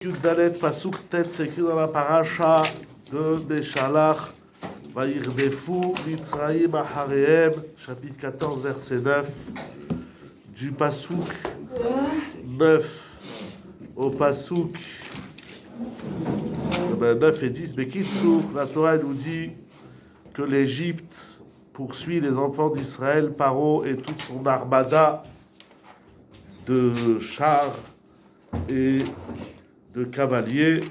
Yuddalet Pasuk Tet, c'est écrit dans la paracha de Beshalach, Vayirdefu Mitzrayim Acharehem, chapitre 14, verset 9, du Pasuk 9 au Pasuk 9 et 10. Bekitsur, la Torah nous dit que l'Égypte poursuit les enfants d'Israël, Paro et toute son armada de chars et de cavaliers.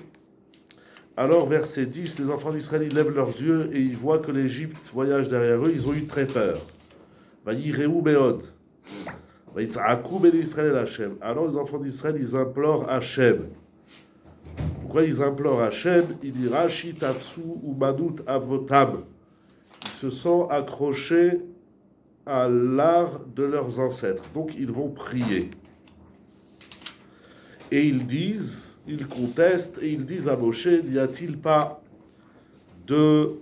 Alors, verset 10, les enfants d'Israël, ils lèvent leurs yeux et ils voient que l'Égypte voyage derrière eux. Ils ont eu très peur. Vayireu meod. Vayitz'aku ben Israël Hashem. Alors, les enfants d'Israël, ils implorent Hashem. Pourquoi ils implorent Hashem? Il dit Rashi tafsu ou madut avotam. Ils se sont accrochés à l'art de leurs ancêtres. Donc, ils vont prier. Et ils disent, ils contestent et ils disent à Moshe, n'y a-t-il pas de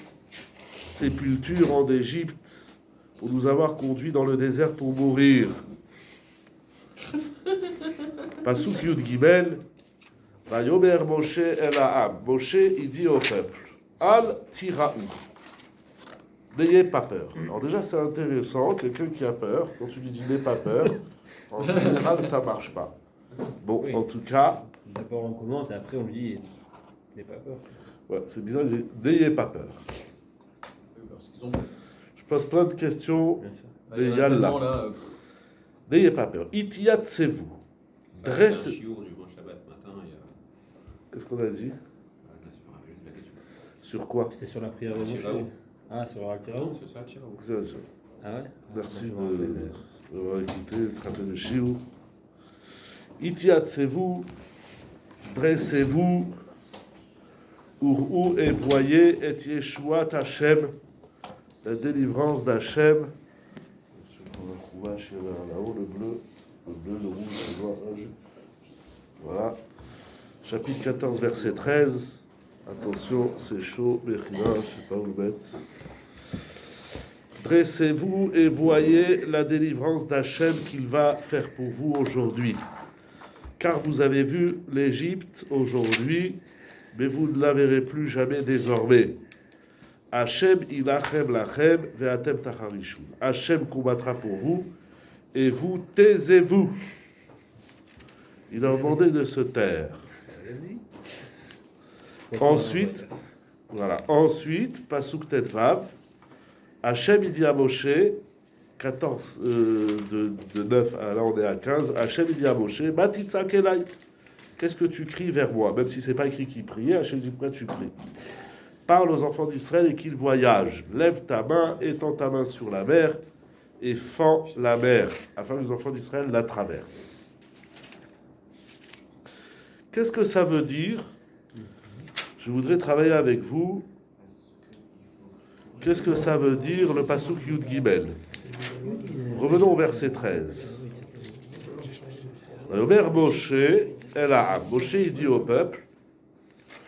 sépulture en Égypte pour nous avoir conduits dans le désert pour mourir? Pasuk Yud Gimel, Vayomer Moshe el ha'am. Moshe, il dit au peuple, Al tiraou. N'ayez pas peur. Alors déjà, c'est intéressant, quelqu'un qui a peur, quand tu lui dis n'aie pas peur, en général, ça marche pas. Bon, oui. En tout cas... D'abord on commente et après on lui dit n'aie pas peur. Ouais, c'est bizarre, il dit n'ayez pas peur. Je pose plein de questions. Mais il y a là. N'ayez pas peur. Itiatsez-vous. Dressez... Qu'est-ce qu'on a dit? Sur quoi? C'était sur la prière de Moshe. Ah, sur la prière. C'est sur la prière. Ah ouais. Merci d'avoir écouté, de se rappeler le shiur. Itiatsez-vous, dressez-vous, Ur'u et voyez, et Yeshuat Hashem, la délivrance d'Hachem. Là-haut, le bleu, le rouge, le noir. Voilà. Chapitre 14, verset 13. Attention, c'est chaud, Mechina, je ne sais pas où le mettre. Dressez-vous et voyez la délivrance d'Hachem qu'il va faire pour vous aujourd'hui. Car vous avez vu l'Égypte aujourd'hui, mais vous ne la verrez plus jamais désormais. Hachem ilachem lachem ve'atem tacharishun. Hachem combattra pour vous, et vous taisez-vous. Il a demandé de se taire. Ensuite, Pasuk Tetvav, Hachem il dit à Moshe, 14 de 9, là on est à 15, Hachem dit à Moshe, Batitzak elai, qu'est-ce que tu cries vers moi? Même si c'est pas écrit qu'il priait, Hachem dit pourquoi tu cries? Parle aux enfants d'Israël et qu'ils voyagent. Lève ta main, étends ta main sur la mer et fends la mer, afin que les enfants d'Israël la traversent. Qu'est-ce que ça veut dire? Je voudrais travailler avec vous. Qu'est-ce que ça veut dire le Pasuk Yud Gimel? Revenons au verset 13. Omer Moshe el ha'am. Moshe il dit au peuple,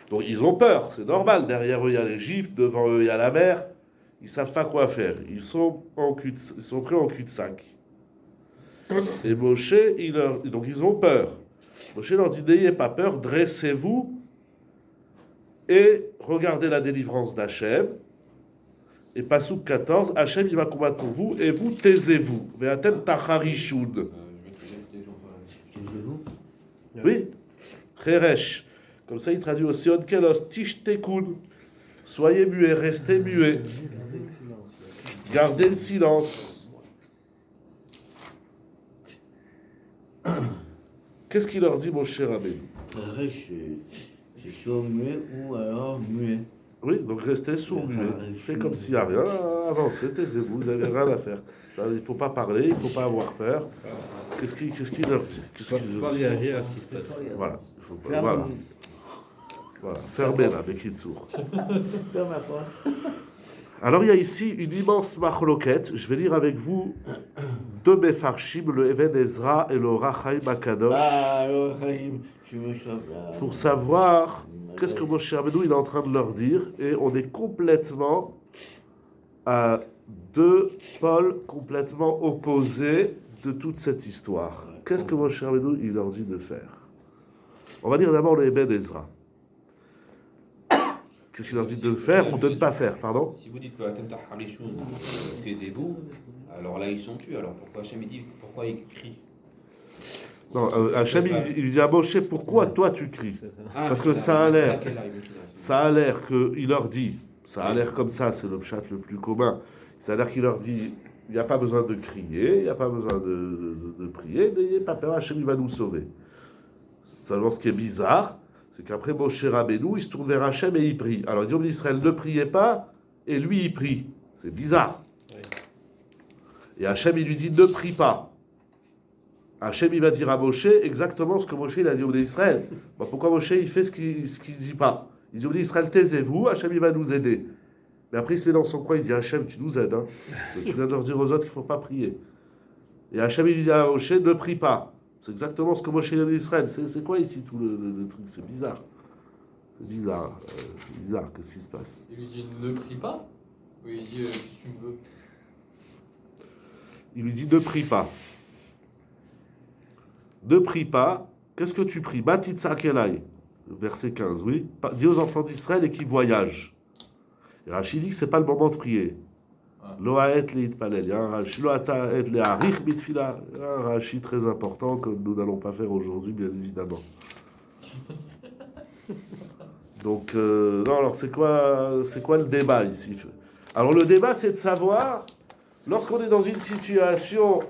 donc ils ont peur, c'est normal, derrière eux il y a l'Égypte, devant eux il y a la mer, ils ne savent pas quoi faire, ils sont pris en cul-de-sac. Et Moshe, donc ils ont peur. Moshe leur dit, n'ayez pas peur, dressez-vous et regardez la délivrance d'Hachem. Et Pasuk 14, Hachem il va combattre pour vous et vous taisez-vous. Ve'atem tacharishun. Oui, Cheresh. Comme ça il traduit aussi Od kelos tishtekun. Soyez muets, restez muets. Gardez le silence. Qu'est-ce qu'il leur dit, mon cher Rabbeinu? C'est sourd muet ou alors muet. Oui, donc restez sourd muet. Faites comme s'il n'y a rien. Avancez, taisez-vous, vous n'avez rien à faire. Ça, il ne faut pas parler, il ne faut pas avoir peur. Qu'est-ce qu'il leur dit? Il ne faut pas réagir à ce qui se passe. Voilà. Voilà. Fermez la Bekitsur. Ferme la porte. Alors il y a ici une immense machloket. Je vais lire avec vous deux Mefarshim, le Even Ezra et le Rachaim Akadosh. Pour savoir qu'est-ce que Moshe Rabbeinu il est en train de leur dire. Et on est complètement à deux pôles complètement opposés de toute cette histoire. Qu'est-ce que Moshe Rabbeinu il leur dit de faire? On va lire d'abord le Eben Ezra. Qu'est-ce qu'il leur dit de faire ou de ne pas faire, pardon? Si vous dites que Atem Taharishun, taisez-vous, alors là ils sont tués. Alors pourquoi Hachem dit, pourquoi il crie? Non, Hachem il lui dit à Moshe, pourquoi toi tu cries? Parce que ça a l'air qu'il leur dit, ça a l'air comme ça, c'est le pshat le plus commun, ça a l'air qu'il leur dit, il n'y a pas besoin de crier, il n'y a pas besoin de prier, n'ayez pas peur, Hachem il va nous sauver. Seulement ce qui est bizarre, c'est qu'après Moshe Rabbeinu, il se tourne vers Hachem et il prie. Alors il dit, Israël ne priait pas, et lui il prie. C'est bizarre. Oui. Et Hachem il lui dit, ne prie pas. Hachem il va dire à Moshe exactement ce que Moshe il a dit au Israël. Bon, pourquoi Moshe il fait ce qu'il ne dit pas? Il dit au Israël, taisez-vous, Hachem il va nous aider. Mais après il se met dans son coin, il dit, Hachem tu nous aides. Hein. Tu viens de leur dire aux autres qu'il ne faut pas prier. Et Hachem il lui dit à Moshe, ne prie pas. C'est exactement ce que Moshe a dit d'Israël. C'est quoi ici tout le truc? C'est bizarre. C'est bizarre. Qu'est-ce qui se passe? Il lui dit ne prie pas? Ou il dit qu'est-ce que tu me veux? Il lui dit ne prie pas. Ne prie pas. Qu'est-ce que tu pries? Batitzakelai. Verset 15, oui. Dis aux enfants d'Israël et qui voyagent. Et Rachid dit que ce n'est pas le moment de prier. Loaet leitpalel. Il y a un Rashi très important que nous n'allons pas faire aujourd'hui, bien évidemment. Donc, non, alors c'est quoi le débat ici? Alors le débat, c'est de savoir, lorsqu'on est dans une situation,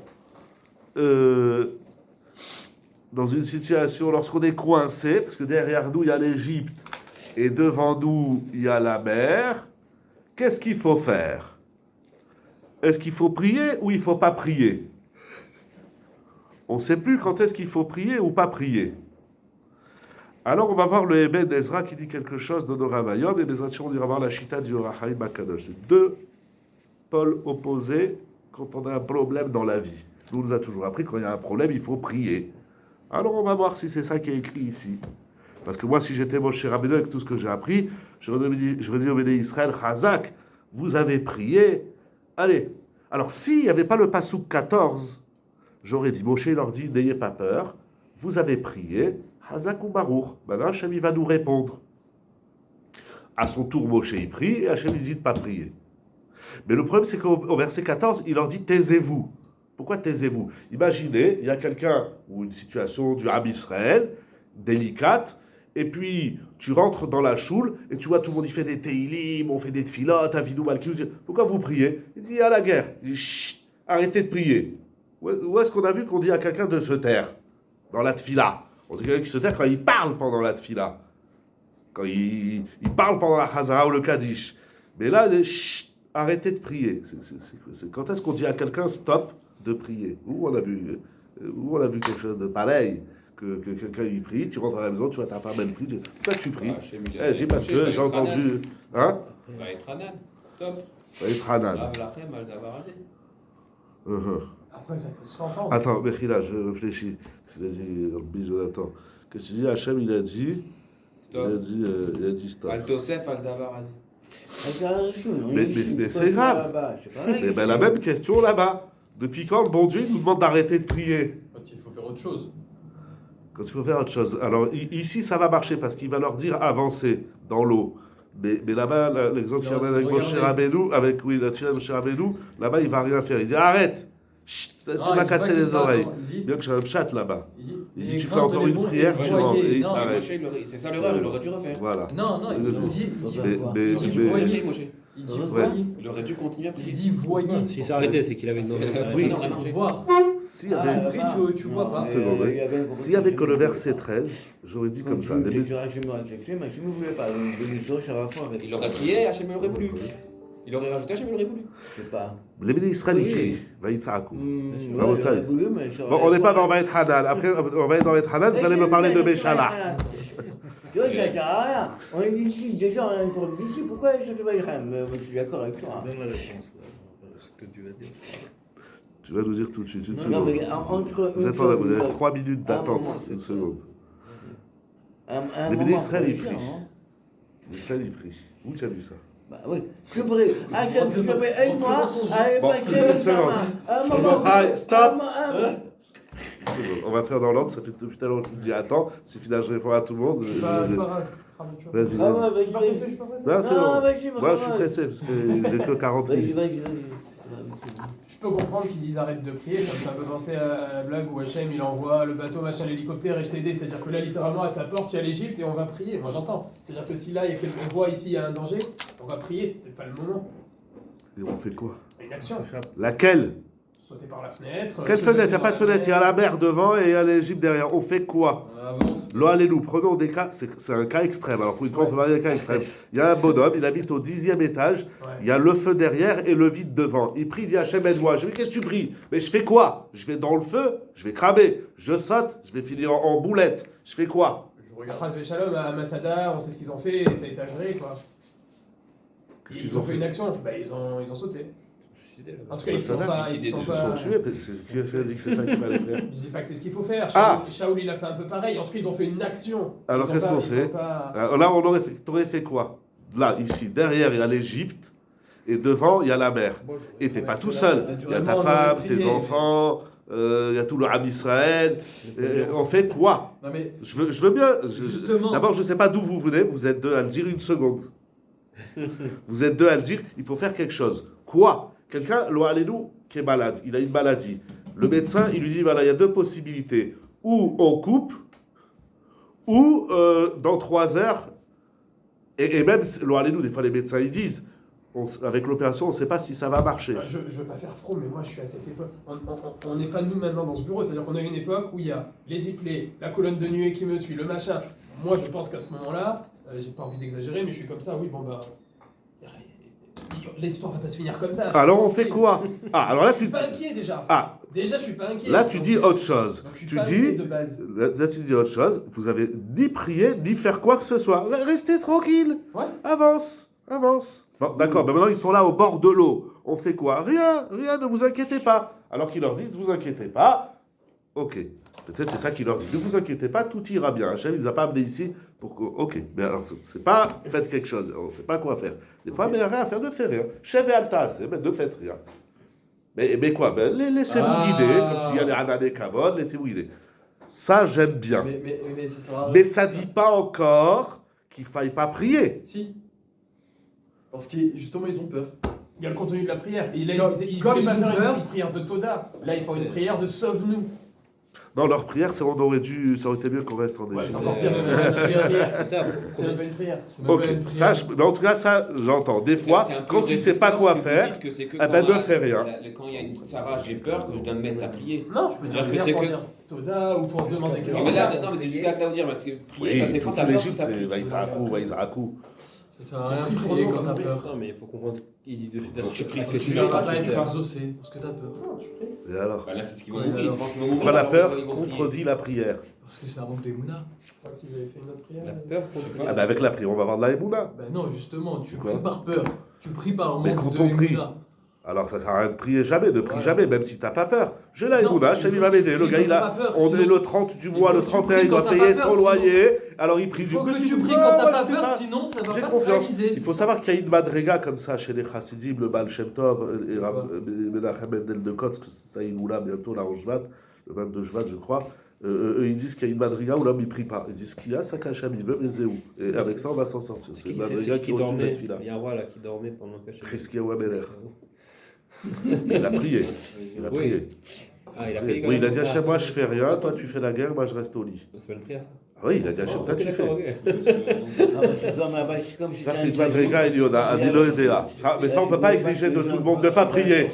lorsqu'on est coincé, parce que derrière nous, il y a l'Égypte, et devant nous, il y a la mer, qu'est-ce qu'il faut faire? Est-ce qu'il faut prier ou il ne faut pas prier? On ne sait plus quand est-ce qu'il faut prier ou pas prier. Alors on va voir le Eben Ezra qui dit quelque chose de nos Ravayom, et les on ira voir la Chita du Orachaim Bakadosh. C'est deux pôles opposés quand on a un problème dans la vie. Nous, on nous a toujours appris que quand il y a un problème, il faut prier. Alors on va voir si c'est ça qui est écrit ici. Parce que moi, si j'étais Moshe Rabbeinu avec tout ce que j'ai appris, j'aurais dit au Béné Israël, Chazak, vous avez prié. Allez, alors s'il n'y avait pas le Passouk 14, j'aurais dit, Moshe leur dit, n'ayez pas peur, vous avez prié, Hazak ou Baruch, maintenant Hachem va nous répondre. À son tour, Moshe il prie, et Hachem lui dit de ne pas prier. Mais le problème, c'est qu'au verset 14, il leur dit, taisez-vous. Pourquoi taisez-vous? Imaginez, il y a quelqu'un, ou une situation du Rab Israël, délicate, et puis tu rentres dans la choule, et tu vois tout le monde, il fait des teilim, on fait des tfilotes, avidou malkiou. Pourquoi vous priez? Il dit, il y a la guerre. Il dit, chut, arrêtez de prier. Où est-ce qu'on a vu qu'on dit à quelqu'un de se taire? Dans la tfila. On dit quelqu'un qui se taire quand il parle pendant la tfila. Quand il parle pendant la chazara ou le kaddish. Mais là, il dit, chut, arrêtez de prier. C'est quand est-ce qu'on dit à quelqu'un stop de prier? Où on a vu quelque chose de pareil? Que quelqu'un y prie, tu rentres à la maison, tu vois ta femme elle prie, pourquoi tu pries? J'ai parce que j'ai entendu. Hein? Va être Hanan, top. Va être Hanan. Après, ça peut s'entendre. Attends, Bechila, je réfléchis. Il a dit, Jonathan. Qu'est-ce que tu dis? Hachem, il a dit. Il a dit stop. Al-Tosef, Al-Davar. Mais c'est grave. Mais ben, la même question là-bas. Depuis quand le bon Dieu nous demande d'arrêter de prier? Quand il faut faire autre chose. Quand il faut faire autre chose. Alors ici, ça va marcher parce qu'il va leur dire avancer dans l'eau. Mais là-bas, l'exemple qu'il amène avec Moshe Rabbeinu, la tfila de Moshe Rabbeinu, là-bas, il ne va rien faire. Il dit arrête, chut, tu m'as cassé les oreilles. Bien que j'ai un chat là-bas. Il dit tu fais encore une prière, tu rentres. Et il s'arrête. C'est ça l'erreur, il aurait dû refaire. Voilà. Non, il dit voyez, Moshe. Il dit voyez. Il aurait dû continuer à prier. Il dit voyez. Si ça arrêtait, c'est qu'il avait une mauvaise. Oui, tu vois. S'il y avait, tu vois pas. s'il y avait que le verset 13, j'aurais dit comme ça. Il aurait prié, Hachem aurait voulu. Il aurait rajouté, Hachem aurait voulu. Je sais pas. Les bénis Israël, il crie. Vaïtsakou. Bon, on n'est pas dans Vaït Hanan. Après, on va être dans Vaït Hanan, vous allez me parler de Béchala. Tu vois, ça sert à rien. On est ici, déjà on a une problème ici, pourquoi je ne vais rien? Je suis d'accord avec toi. Donne la réponse, ce que tu vas dire. Tu vas nous dire tout de suite, une Non, seconde. mais entre Vous avez 3 minutes d'attente, une seconde. Les bénis Israël, il prie. Israël, il prie. Où tu as vu ça? Bah oui, je prie. Attends, je prie, aide-moi. Allez, Bon, une seconde. Stop. On va faire dans l'ordre, ça fait depuis tout à l'heure que je vous dis attends, c'est final, je réponds à tout le monde. Vas-y, Ah vas-y. ouais, vas-y, Je vas-y. suis pas pressé. Non, c'est Non, bon. vas-y, Moi, je suis pressé parce que j'ai que 40 Vas-y, minutes. vas-y. Je peux comprendre qu'ils disent arrête de prier, ça me fait un peu penser à la blague où Hachem il envoie le bateau, machin, l'hélicoptère et je t'ai aidé. C'est-à-dire que là, littéralement, à ta porte, il y a l'Égypte et on va prier. Moi j'entends. C'est-à-dire que si là, il y a quelqu'un voit ici, il y a un danger, on va prier, c'est peut-être pas le moment. Et on fait quoi? Une action. Laquelle? Sauter par la fenêtre. Quelle sauter fenêtre? Il n'y a dans pas de fenêtre, il y a la mer devant et il y a l'Égypte derrière. On fait quoi? Avance. Lo allez-nous, prenons des cas, c'est un cas extrême. Alors pour une fois, on peut parler d'un cas extrême. Il y a un bonhomme, il habite au 10e étage, il y a le feu derrière et le vide devant. Il prie, il dit Hachem, aide-moi. Je dis, mais qu'est-ce que tu pries? Mais je fais quoi? Je vais dans le feu, je vais cramer, je saute, je vais finir en boulette. Je fais quoi? Je regarde Chas Shalom à Masada, on sait ce qu'ils ont fait, et ça a été agréé quoi. Qu'est-ce Ils ont fait une action, bah ils ont sauté. En tout cas, ils sont pas. Ils se sont tués. Qui a dit que c'est ça qu'il fallait faire? Je dis pas que c'est ce qu'il faut faire. Ah Shaoul, il a fait un peu pareil. En tout cas, ils ont fait une action. Alors, Ils ont qu'est-ce pas- qu'on ils fait ont pas- Alors là, t'aurais fait quoi? Là, ici, derrière, il y a l'Égypte, et devant, il y a la mer. Et t'es pas tout seul. Il y a ta femme, tes enfants, il y a tout le Ham Israël. On fait quoi? Non mais Je veux bien. Justement. D'abord, je sais pas d'où vous venez. Vous êtes deux à le dire une seconde. Vous êtes deux à le dire. Il faut faire quelque chose. Quoi? Quelqu'un, Lo Alenu, qui est malade. Il a une maladie. Le médecin, il lui dit voilà, il y a deux possibilités. Ou on coupe, ou dans 3 heures. Et même, Lo Alenu, des fois, les médecins, ils disent avec l'opération, on ne sait pas si ça va marcher. Je veux pas faire froid, mais moi je suis à cette époque. On n'est pas nous maintenant dans ce bureau, c'est-à-dire qu'on a une époque où il y a les diplés, la colonne de nuée qui me suit, le machin. Moi je pense qu'à ce moment-là, j'ai pas envie d'exagérer, mais je suis comme ça, oui, bon bah. L'histoire va pas se finir comme ça. Alors on fait quoi? Ah, alors là Je suis tu. pas inquiet déjà. Ah, Déjà je suis pas inquiet. là tu dis autre chose. Donc, je suis Tu pas inquiet dis. de base. Là tu dis autre chose. Vous avez ni prié, ni faire quoi que ce soit. Restez tranquille. Ouais. Avance, avance. Bon, d'accord, mais maintenant ils sont là au bord de l'eau. On fait quoi? Rien, ne vous inquiétez pas. Alors qu'ils leur disent, ne vous inquiétez pas. Ok, peut-être c'est ça qu'ils leur disent. Ne vous inquiétez pas, tout ira bien. Hachem, il ne nous a pas amenés ici pour que... Ok, mais alors, c'est pas faites quelque chose. On ne sait pas quoi faire. Des fois, mais il n'y a rien à faire, ne faites rien. Chef et altas, mais ne faites rien. Mais quoi? Laissez-vous guider, comme s'il y a les Hanané Kavod, laissez-vous guider. Ça, j'aime bien. mais ça sert à rien. Mais ça ne dit pas encore qu'il ne faille pas prier. Si. Parce que justement ils ont peur. Il y a le contenu de la prière. Et là, ils Comme voulaient pas ils ont faire peur. une prière de Toda. Là, ils font une prière de sauve-nous. Non, leur prière, ça aurait été mieux qu'on reste en Ouais, Égypte. c'est encore pire, c'est même pas une prière. Ça, C'est même pas une prière. C'est même Ok, pas une ça, prière. mais en tout cas, ça, j'entends. Des fois, c'est un peu quand tu sais pas réducteur, quoi ce que vous faire, dites que c'est que eh ben, quand ne fais rien. Quand il y a une Sarah, j'ai peur que je dois me mettre à prier. Non, je peux dire Alors que prière c'est pour que- dire Toda ou pour demander quelque Non, chose. mais là, non, mais c'est du cas de vous dire, parce que prier, Oui, c'est quand toute t'as peur, l'Égypte, t'as c'est prié. Vaïzrakou. Ça sert à rien de prier quand t'as peur. Ah, Non, mais il faut comprendre qu'il dit de Donc, tu pries, Tu tu vas vas pas être faire. exaucé parce que t'as peur. Non, tu pries. Et alors? Bah là, c'est ce qu'ils vont Ouais, mourir. alors. Ils pensent qu'ils vont mourir, Pourquoi la alors peur ils vont prier. contredit la prière? Parce que c'est un manque d'émouna. Je crois que s'ils avaient fait une autre prière. La peur contre Ah ben avec la prière, on va avoir de la émouna. Ben non, justement, tu Quoi pries par peur. Tu pries par Mais manque quand on prie, d'émouna. alors ça sert à rien de prier jamais, ne prie Voilà. jamais, même si t'as pas peur. J'ai la Non, émouna, mais Hachem il faut va que tu m'aider. Le pries gars, quand il t'as a, pas peur, on sinon- est le 30 du mois, faut le que tu 31, pries il doit quand t'as payer pas son peur, loyer. Alors il prie Il du faut coup. que tu tu dis, pries non, quand moi, t'as je pas prie peur, pas. sinon ça va J'ai pas se confiance. réaliser. Il faut savoir qu'il y a une madriga comme ça chez les chassidim, le Baal Shem Tov et Quoi Menachem Mendel de Kotsk, ça il nous l'a bientôt là en Shvat, le 22 Shvat je crois. Eux ils disent qu'il y a une madriga où l'homme il prie pas. Ils disent qu'il y a ça qu'Hachem il veut, mais c'est où? Et avec ça on va s'en sortir. C'est une madriga qui au-dessus de cette fille-là. Il y a un roi là qui dormait pendant qu'Hachem. Priskia Wameler. Il a prié. Il a Oui. prié. Ah, il a prié quand Oui, il a même. dit Hachem, moi je fais rien, toi tu fais la guerre, moi je reste au lit. C'est pas une prière. Ah oui, il a dit Hachem, Oh, toi ok, tu d'accord, fais. ok. Ah, c'est comme si Ça t'as c'est une une madriga Eliona, un Eloédéa. Mais ça on peut pas exiger de tout le monde de pas prier.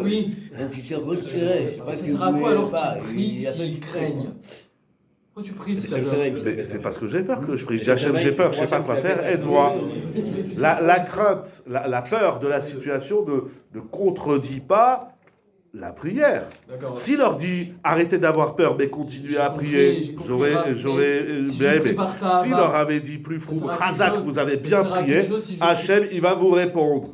Oui. Donc il s'est retiré. C'est pas Ça qu'il sert à quoi voulait alors pas, qu'ils prient il a fait s'ils exprès, craignent? Pourquoi tu pries si C'est t'as le peur? soleil. Mais c'est parce que j'ai peur que je prie. Je dis Hachem, j'ai peur, je sais pas quoi faire, aide-moi. La La crainte, la peur de la situation ne contredit pas la prière. D'accord. S'il leur dit arrêtez d'avoir peur mais continuez à prier, j'aurais Si bien je aimé. prie par ta S'il main, leur avait dit plus fou, ça sera Razak, quelque chose- vous avez ça bien sera prié, quelque chose si je Hachem il va vous répondre.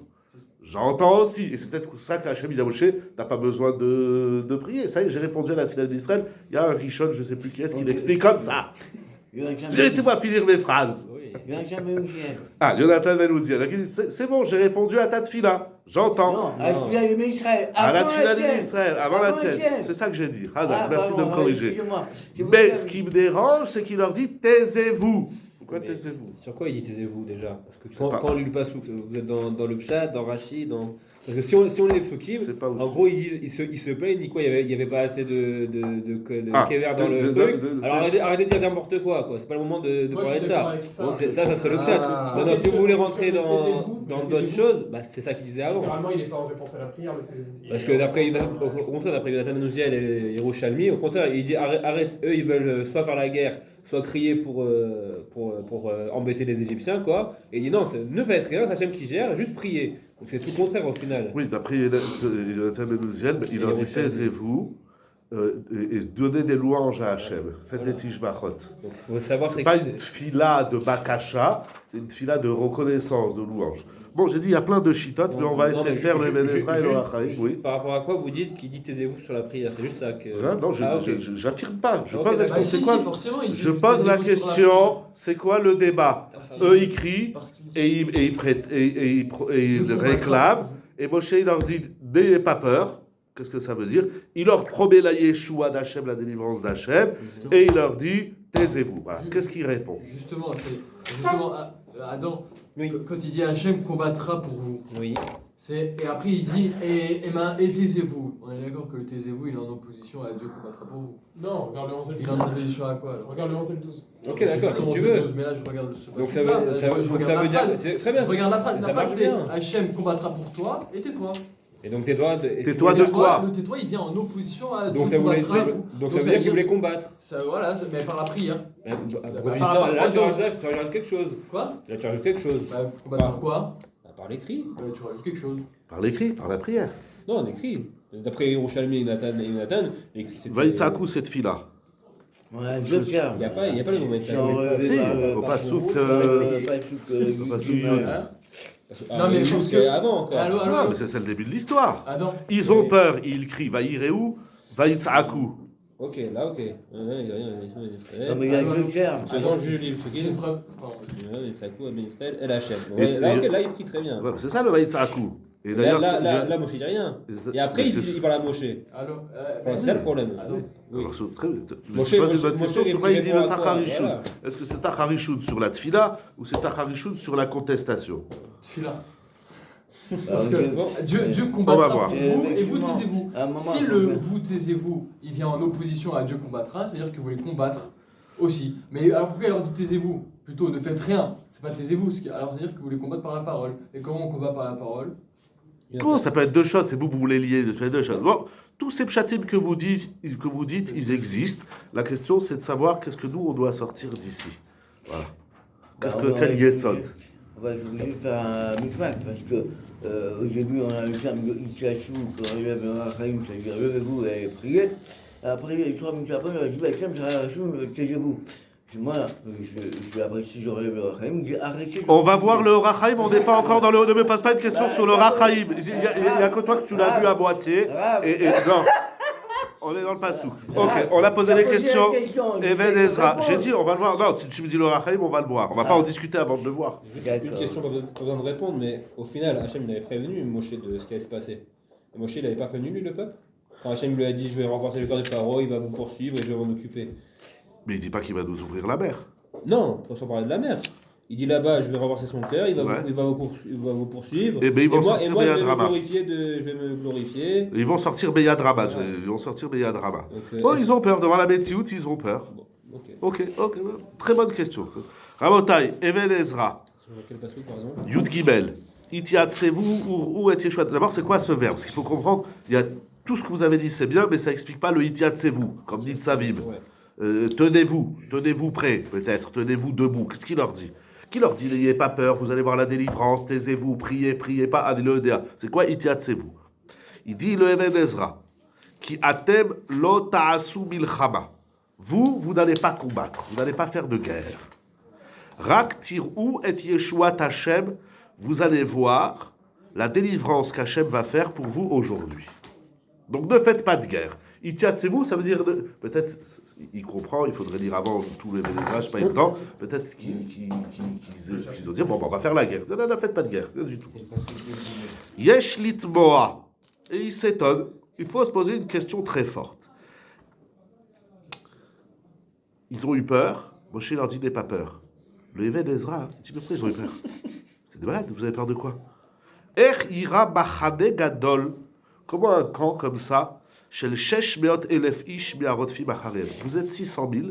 J'entends aussi, et c'est peut-être pour ça qu'Hachem il a Moshe, t'as pas besoin de prier. Ça y est, j'ai répondu à la finale d'Israël. Il y a un Rishon, je sais plus qui est-ce, qui l'explique comme ça. Je dis, laissez-moi finir mes phrases. Oui. Jonathan Ben-Oziel. Ah, Jonathan Ben Uziel. C'est bon, j'ai répondu à ta tefila. J'entends. Non, à la tefila de Israël. À la tefila tienne. d'Israël, avant la tienne. tienne. C'est ça que j'ai dit. Hazak, Ah, merci de pardon, me corriger. excusez-moi. Mais ce qui me dérange, c'est qu'il leur dit taisez-vous. Pourquoi Mais taisez-vous? Sur quoi il dit taisez-vous déjà? Parce que pas- quand on lit le pasouk, vous êtes dans le pshat, dans Rashi, dans. Parce que si on lit les psukim, C'est pas en gros ils se plaignent, ils disent quoi? Il y avait pas assez de Ah, kever dans le truc. Alors arrêtez de dire n'importe quoi. C'est pas le moment de Moi, parler je de suis d'accord ça. avec ça. Bon, ça serait le pshat. Ah. Maintenant, si vous voulez rentrer Taisez-vous, dans taisez-vous. d'autres choses, bah, c'est ça qu'il disait avant. Littéralement, il n'est pas en réponse à la prière, le taisez-vous. Parce que au contraire, d'après Jonathan Ben Uziel et Yerushalmi, au contraire, il dit arrête, eux ils veulent soit faire la guerre, soit crier pour embêter les Égyptiens, quoi. Et il dit non, ne faites rien, c'est Hachem qui gère, juste prier. Donc c'est tout le contraire au final. Oui, d'après Jonathan Ben Uziel, il leur dit taisez-vous et donnez des louanges à Hachem. Faites des tishbachot. Donc il faut savoir C'est pas une fila de bakasha, c'est une fila de reconnaissance, de louange. Bon, j'ai dit, il y a plein de chitotes, mais on va essayer de faire le Ben Ezra et le Rachaïm. Oui. Par rapport à quoi vous dites qu'il dit taisez-vous sur la prière, c'est juste ça que. Non, Ah, ok. j'affirme pas. Je Ok, pose la d'accord. question. C'est quoi forcément, il Je dit, pose la taisez-vous sur question, c'est quoi le débat? Eux, ils crient Parce qu'il dit- et ils réclament. Et Moshe, il leur dit, n'ayez pas peur. Qu'est-ce que ça veut dire? Il leur promet la Yeshua d'Hachem, la délivrance d'Hachem, et il leur dit, taisez-vous. Voilà. Qu'est-ce qu'il répond? Justement, Adam, Oui. quand il dit Hachem combattra pour vous, Oui. et après il dit et taisez-vous. On est d'accord que le taisez-vous il est en opposition à Dieu combattra pour vous. Non, regarde le 11 et le Il est en 12. opposition à quoi alors? Regarde le 11 et le 12. Ok, d'accord, si tu Je veux. mais là je regarde le Donc ça veut, je donc regarde ça veut la dire. phrase. C'est très bien. Je regarde la phrase. Ça La phrase marche c'est bien. Hachem combattra pour toi et tais-toi. Et donc tais-toi. Tais-toi de quoi? Le tais-toi il vient en opposition à Donc Dieu ça voulait combattra. donc ça veut dire qu'il voulait combattre. Ça, voilà, mais par la prière. Non, rapport là à tu Dieu. rajoutes quelque chose. Quoi? Là tu rajoutes quelque chose. Bah, combattre par quoi? Bah, par l'écrit. Tu rajoutes quelque chose. Par l'écrit, par la prière. Non, on écrit. D'après Yerushalmi et Nathan, l'écrit c'est. Vaïtsakou, cette fille-là. Voilà, deux termes. Il n'y a pas le mot Vaïtsakou. Si, au pasouk. Non, mais parce que- avant encore. Allô, allô, Non, allô. mais c'est le début de l'histoire. Adam. Ils ont peur, ils crient Vaïréou, Vaïtsakou. Ok, là ok. Non, mais il y a deux termes. Selon je lis le J'ai truc. une preuve. Pardon. Vaïtsakou, Ben Israël, El Hachem. Et- Là il prie très bien. Ouais, c'est ça le Vaïtsakou. Et Là Moshe dit rien. Et après il parle à Moshe. Allô. C'est ça le problème. Allô. Oui. Alors, c'est très- je Moshe- pose une bonne Moshe question sur répond quoi il dit à le quoi? Tacharichoud. Voilà. Est-ce que c'est Tacharichoud sur la tfila ou c'est Tacharichoud sur la contestation? Celui-là. Parce Parce que que Dieu On va combattra voir. pour vous et vous Effectivement, taisez-vous. à un moment, Si faut le bien- vous taisez-vous, il vient en opposition à Dieu combattra, c'est-à-dire que vous voulez combattre aussi. Mais alors pourquoi il leur dit taisez-vous? Plutôt ne faites rien. C'est pas taisez-vous. Alors c'est-à-dire que vous voulez combattre par la parole. Et comment on combat par la parole? Comment ça peut être deux choses? C'est vous voulez lier deux choses. Bon, tous ces pshatim que vous dites, ils existent. La question, c'est de savoir qu'est-ce que nous, on doit sortir d'ici. Voilà. Qu'est-ce que quel yesod? On va obligé de faire un micmac parce que aujourd'hui on a le terme de Itchassou, quand on lève un Rachaïm, c'est-à-dire levez-vous et priez. Après, les 3 minutes après, on a dit bah, tiens, c'est Rachaïm, taisez-vous. Moi, après si je relève le Rachaïm, j'ai arrêté. On va voir le Rachaïm, on n'est pas encore dans le... Ne me passe pas une question sur le Rachaïm. Il n'y a que toi que tu l'as vu à moitié. Et non, on est dans le Passouk. Ok, on a posé les questions. Even Ezra. J'ai dit, on va le voir. Non, si tu me dis le Rachaïm, on va le voir. On va pas en discuter avant de le voir. Juste une question, pas besoin de répondre, mais au final, Hachem il avait prévenu Moshe de ce qui allait se passer. Et Moshe il n'avait pas prévenu lui le peuple? Quand Hachem lui a dit je vais renforcer le corps de Pharaon, il va vous poursuivre et je vais m'en occuper. Mais il dit pas qu'il va nous ouvrir la mer. Non, sans parler de la mer. Il dit là-bas je vais renforcer son cœur, il va vous poursuivre. Et ben ils vont moi, sortir je vais me Beyadrama. glorifier. Ils vont sortir Beyadrama. Ils vont sortir Beyadrama. Donc, Bon, ils ont peur. Devant la Bétiout, ils ont peur. ok. Ok. Très bonne question. Rabotai, Even Ezra. Sur quel passage par exemple? Yud Gimel. Itiatsez-vous ou Etieshua. D'abord, c'est quoi ce verbe? Parce qu'il faut comprendre, il y a tout ce que vous avez dit, c'est bien, mais ça explique pas le Itiatsez-vous, comme dit Tsavim. Ouais. Tenez-vous prêts, peut-être, tenez-vous debout. Qu'est-ce qu'il leur dit? Qui leur dit, n'ayez pas peur, vous allez voir la délivrance, taisez-vous, priez pas, allez-le. C'est quoi Itiatsez-vous? Il dit le Even Ezra, qui atem lo ta'asu milchama. Vous n'allez pas combattre, vous n'allez pas faire de guerre. Rak tir'u et Yeshuat Hashem, vous allez voir la délivrance qu'Hachem va faire pour vous aujourd'hui. Donc ne faites pas de guerre. Itiatsez-vous, ça veut dire, peut-être, il comprend, il faudrait lire avant tous les ménages, pas évident. Peut-être qu'ils ont dit bon, on va faire la guerre. Non, ne faites pas de guerre, rien du tout. Yesh litmoa. Et il s'étonne. Il faut se poser une question très forte. Ils ont eu peur. Moshe leur dit n'aie pas peur. Le Évêque d'Ezra, il dit mais pourquoi ils ont eu peur? C'est des malades, vous avez peur de quoi? Er ira bachade gadol. Comment un camp comme ça, chez le shesh meot elef ish mi'arotfi bacharev. Vous êtes 600 000,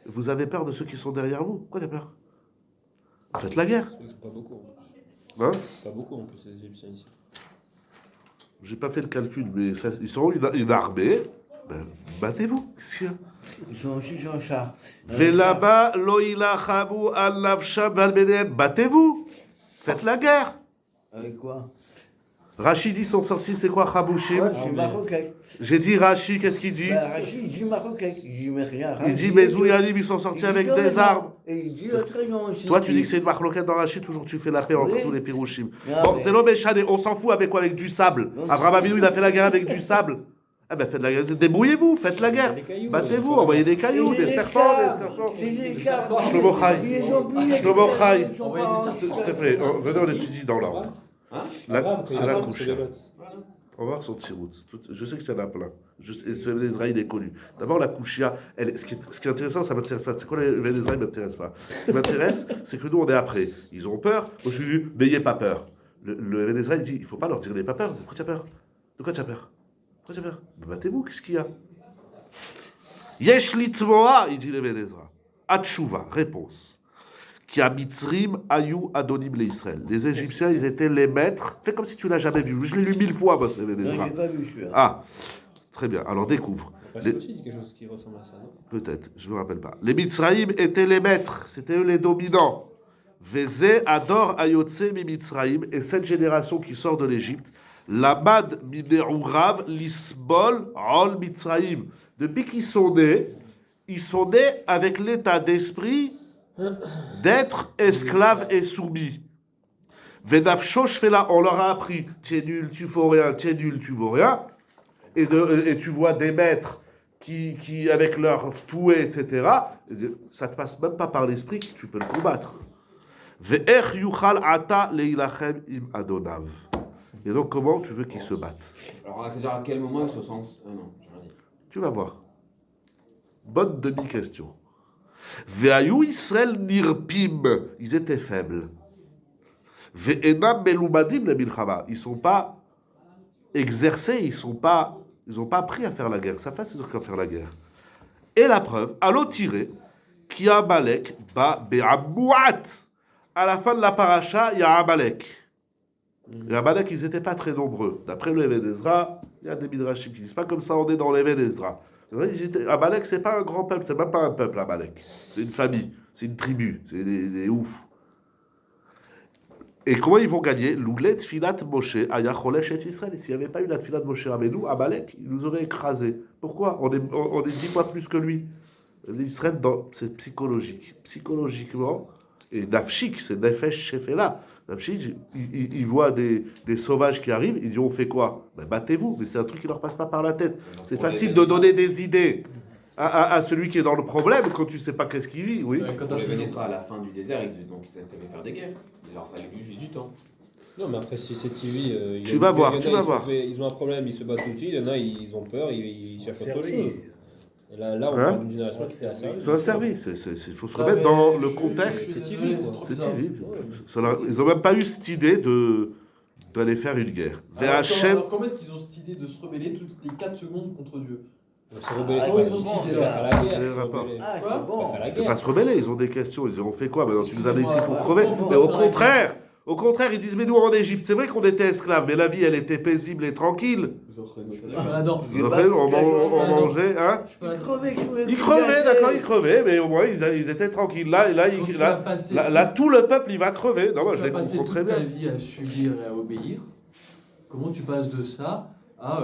vous avez peur de ceux qui sont derrière vous. Pourquoi t'as peur? Faites la guerre. Ils sont pas beaucoup en plus. Hein? Pas beaucoup en plus, les Égyptiens ici. J'ai pas fait le calcul, mais ils sont une armée. Ben, battez-vous. Qu'est-ce qu'il y a? Ils sont aussi sur un char. Velaba loïla chabu al lavsham valbenem. Battez-vous. Faites la guerre. Avec quoi? Rachid dit sont sortis, c'est quoi Khabouchim? Du marocain. J'ai dit Rachid, qu'est-ce qu'il dit? Rachid, il dit marocain. Il dit mais rien. Il dit mes Zouyanim, ils sont sortis avec des armes. Et il dit le crayon aussi. Toi, tu dis que c'est une marloquette dans Rachid, toujours tu fais la paix entre Oui. tous les pirouchim. Ah, Bon, mais- c'est l'homme échané, on s'en fout avec quoi? Avec du sable. Non, Abraham Avinu, il a fait la guerre avec du sable. Eh ben, faites la guerre. Débrouillez-vous, faites la guerre. Des cailloux, Battez-vous, c'est envoyez des cailloux, des serpents, des serpents. Shlomo Chai. Shlomo Chai. S'il te plaît, venez, on étudie dans l'ordre. Hein? Là, Abraham, c'est quand il la rentre, couche. c'est les lots. On va voir son tirout. Je sais qu'il y en a plein. Et ce Vénézraïl est connu. D'abord, la Kouchia, ce qui est intéressant, ça ne m'intéresse pas. C'est quoi le Vénézraïl ne m'intéresse pas. Ce qui m'intéresse, c'est que nous, on est après. Ils ont peur. Moi, je lui dis, n'ayez pas peur. Le Vénézraïl dit, il ne faut pas leur dire, n'ayez pas peur. Pourquoi tu as peur? De quoi tu as peur? Pourquoi tu as peur? Battez-vous, qu'est-ce qu'il y a? Yesh litmoa, il dit le Vénézra. Atchouva, réponse. Qui a Mitzrim, Ayou, Adonim, les Israël. Les Égyptiens, ils étaient les maîtres. Fais comme si tu l'as jamais vu. Je l'ai lu 1000 fois, moi, ce Non, Vénézra. j'ai pas vu celui-là. Ah, très bien. Alors découvre. Rachid aussi dit quelque chose qui ressemble à ça, non? Peut-être, je ne me rappelle pas. Les Mitzraïm étaient les maîtres, c'était eux les dominants. Vézé, Ador, Ayotse, mi Mitzraïm, et cette génération qui sort de l'Égypte, Lamad, Mineourav, Lisbol, Ol, Mitzraïm. Depuis qu'ils sont nés avec l'état d'esprit d'être esclaves et soumis. Vedafshosh fait là, on leur a appris, tu es nul, tu vaux rien, tu es nul, tu vaux rien. Et tu vois des maîtres qui avec leur fouet, etc., ça te passe même pas par l'esprit que tu peux le combattre. Ve'ech yuchal ata leilachem im adonav. Et donc, comment tu veux qu'ils se battent? Alors, c'est-à-dire à quel moment ils se sentent. Ah non, j'ai rien dit. Tu vas voir. Bonne demi-question. Ve'ayu Israël nirpim. Ils étaient faibles. Ve'enam melumadim le milchama. Ils sont pas exercés, ils ont pas appris à faire la guerre. Ça passe qu'à faire la guerre. Et la preuve, allô tiré, qui a Amalek, ba be'amouat. À la fin de la paracha, il y a Amalek. Et Amalek, ils n'étaient pas très nombreux. D'après le Évêque d'Ezra, il y a des midrashim qui disent pas comme ça, on est dans l'Évêque d'Ezra. Amalek, c'est pas un grand peuple, c'est même pas un peuple, Amalek. C'est une famille, c'est une tribu, c'est des oufs. Et comment ils vont gagner? L'oulet filat Moshe ayacholesh et Israël. Et s'il n'y avait pas eu la filat Moshe Rabbeinu, Amalek, il nous aurait écrasés. Pourquoi? On est 10 fois plus que lui. L'Israël, c'est psychologique. Psychologiquement, et nafshik, c'est nefesh shefela. Nafshik, il voit des sauvages qui arrivent, ils disent on fait quoi? Ben, battez-vous, mais c'est un truc qui ne leur passe pas par la tête. C'est facile de donner des idées à celui qui est dans le problème quand tu ne sais pas qu'est-ce qu'il vit. Oui. Ouais, quand Pour t'as les toujours- Vénétra à la fin du désert, donc ils savaient faire des guerres. Il leur fallait juste du temps. Non, mais après, si c'est TV, Tu vas voir, tu vas ils voir. ils ont un problème, ils se battent tout de suite, il y en a, ils ont peur, ils cherchent autre chose. Et là, on Hein? parle d'une génération qui était assez sérieuse. Ça a servi. Il faut se Non, remettre mais dans je le suis- contexte. je suis C'est désolé, TV, c'est quoi. trop C'est bizarre. civil. Ils n'ont même pas eu cette idée d'aller faire une guerre. Alors, comment est-ce qu'ils ont cette idée de se rebeller toutes les 4 secondes contre Dieu? Se rebeller, Ah, c'est oui, pas- ils ont c'est dit, pas là. faire la guerre. Quel est le se rapport? rebeller. Ah, Quoi c'est C'est pas bon. faire la C'est guerre. pas se rebeller, ils ont des questions. Ils disent on fait quoi? Maintenant tu nous as mis ici pour Excusez-moi, crever. comment Mais on au va faire la contraire, ils disent mais nous en Égypte, c'est vrai qu'on était esclaves, mais la vie elle était paisible et tranquille. Je suis pas là-dedans. J'ai On pas fait on mangeait, hein? Je suis pas Ils là-dedans. crevaient, Ils crevaient, d'accord, ils crevaient, mais au moins ils étaient tranquilles. Là, tout le peuple il va crever. Non, moi je Tu les vas passer comprends toute très ta bien. vie à subir et à obéir. Comment tu passes de ça à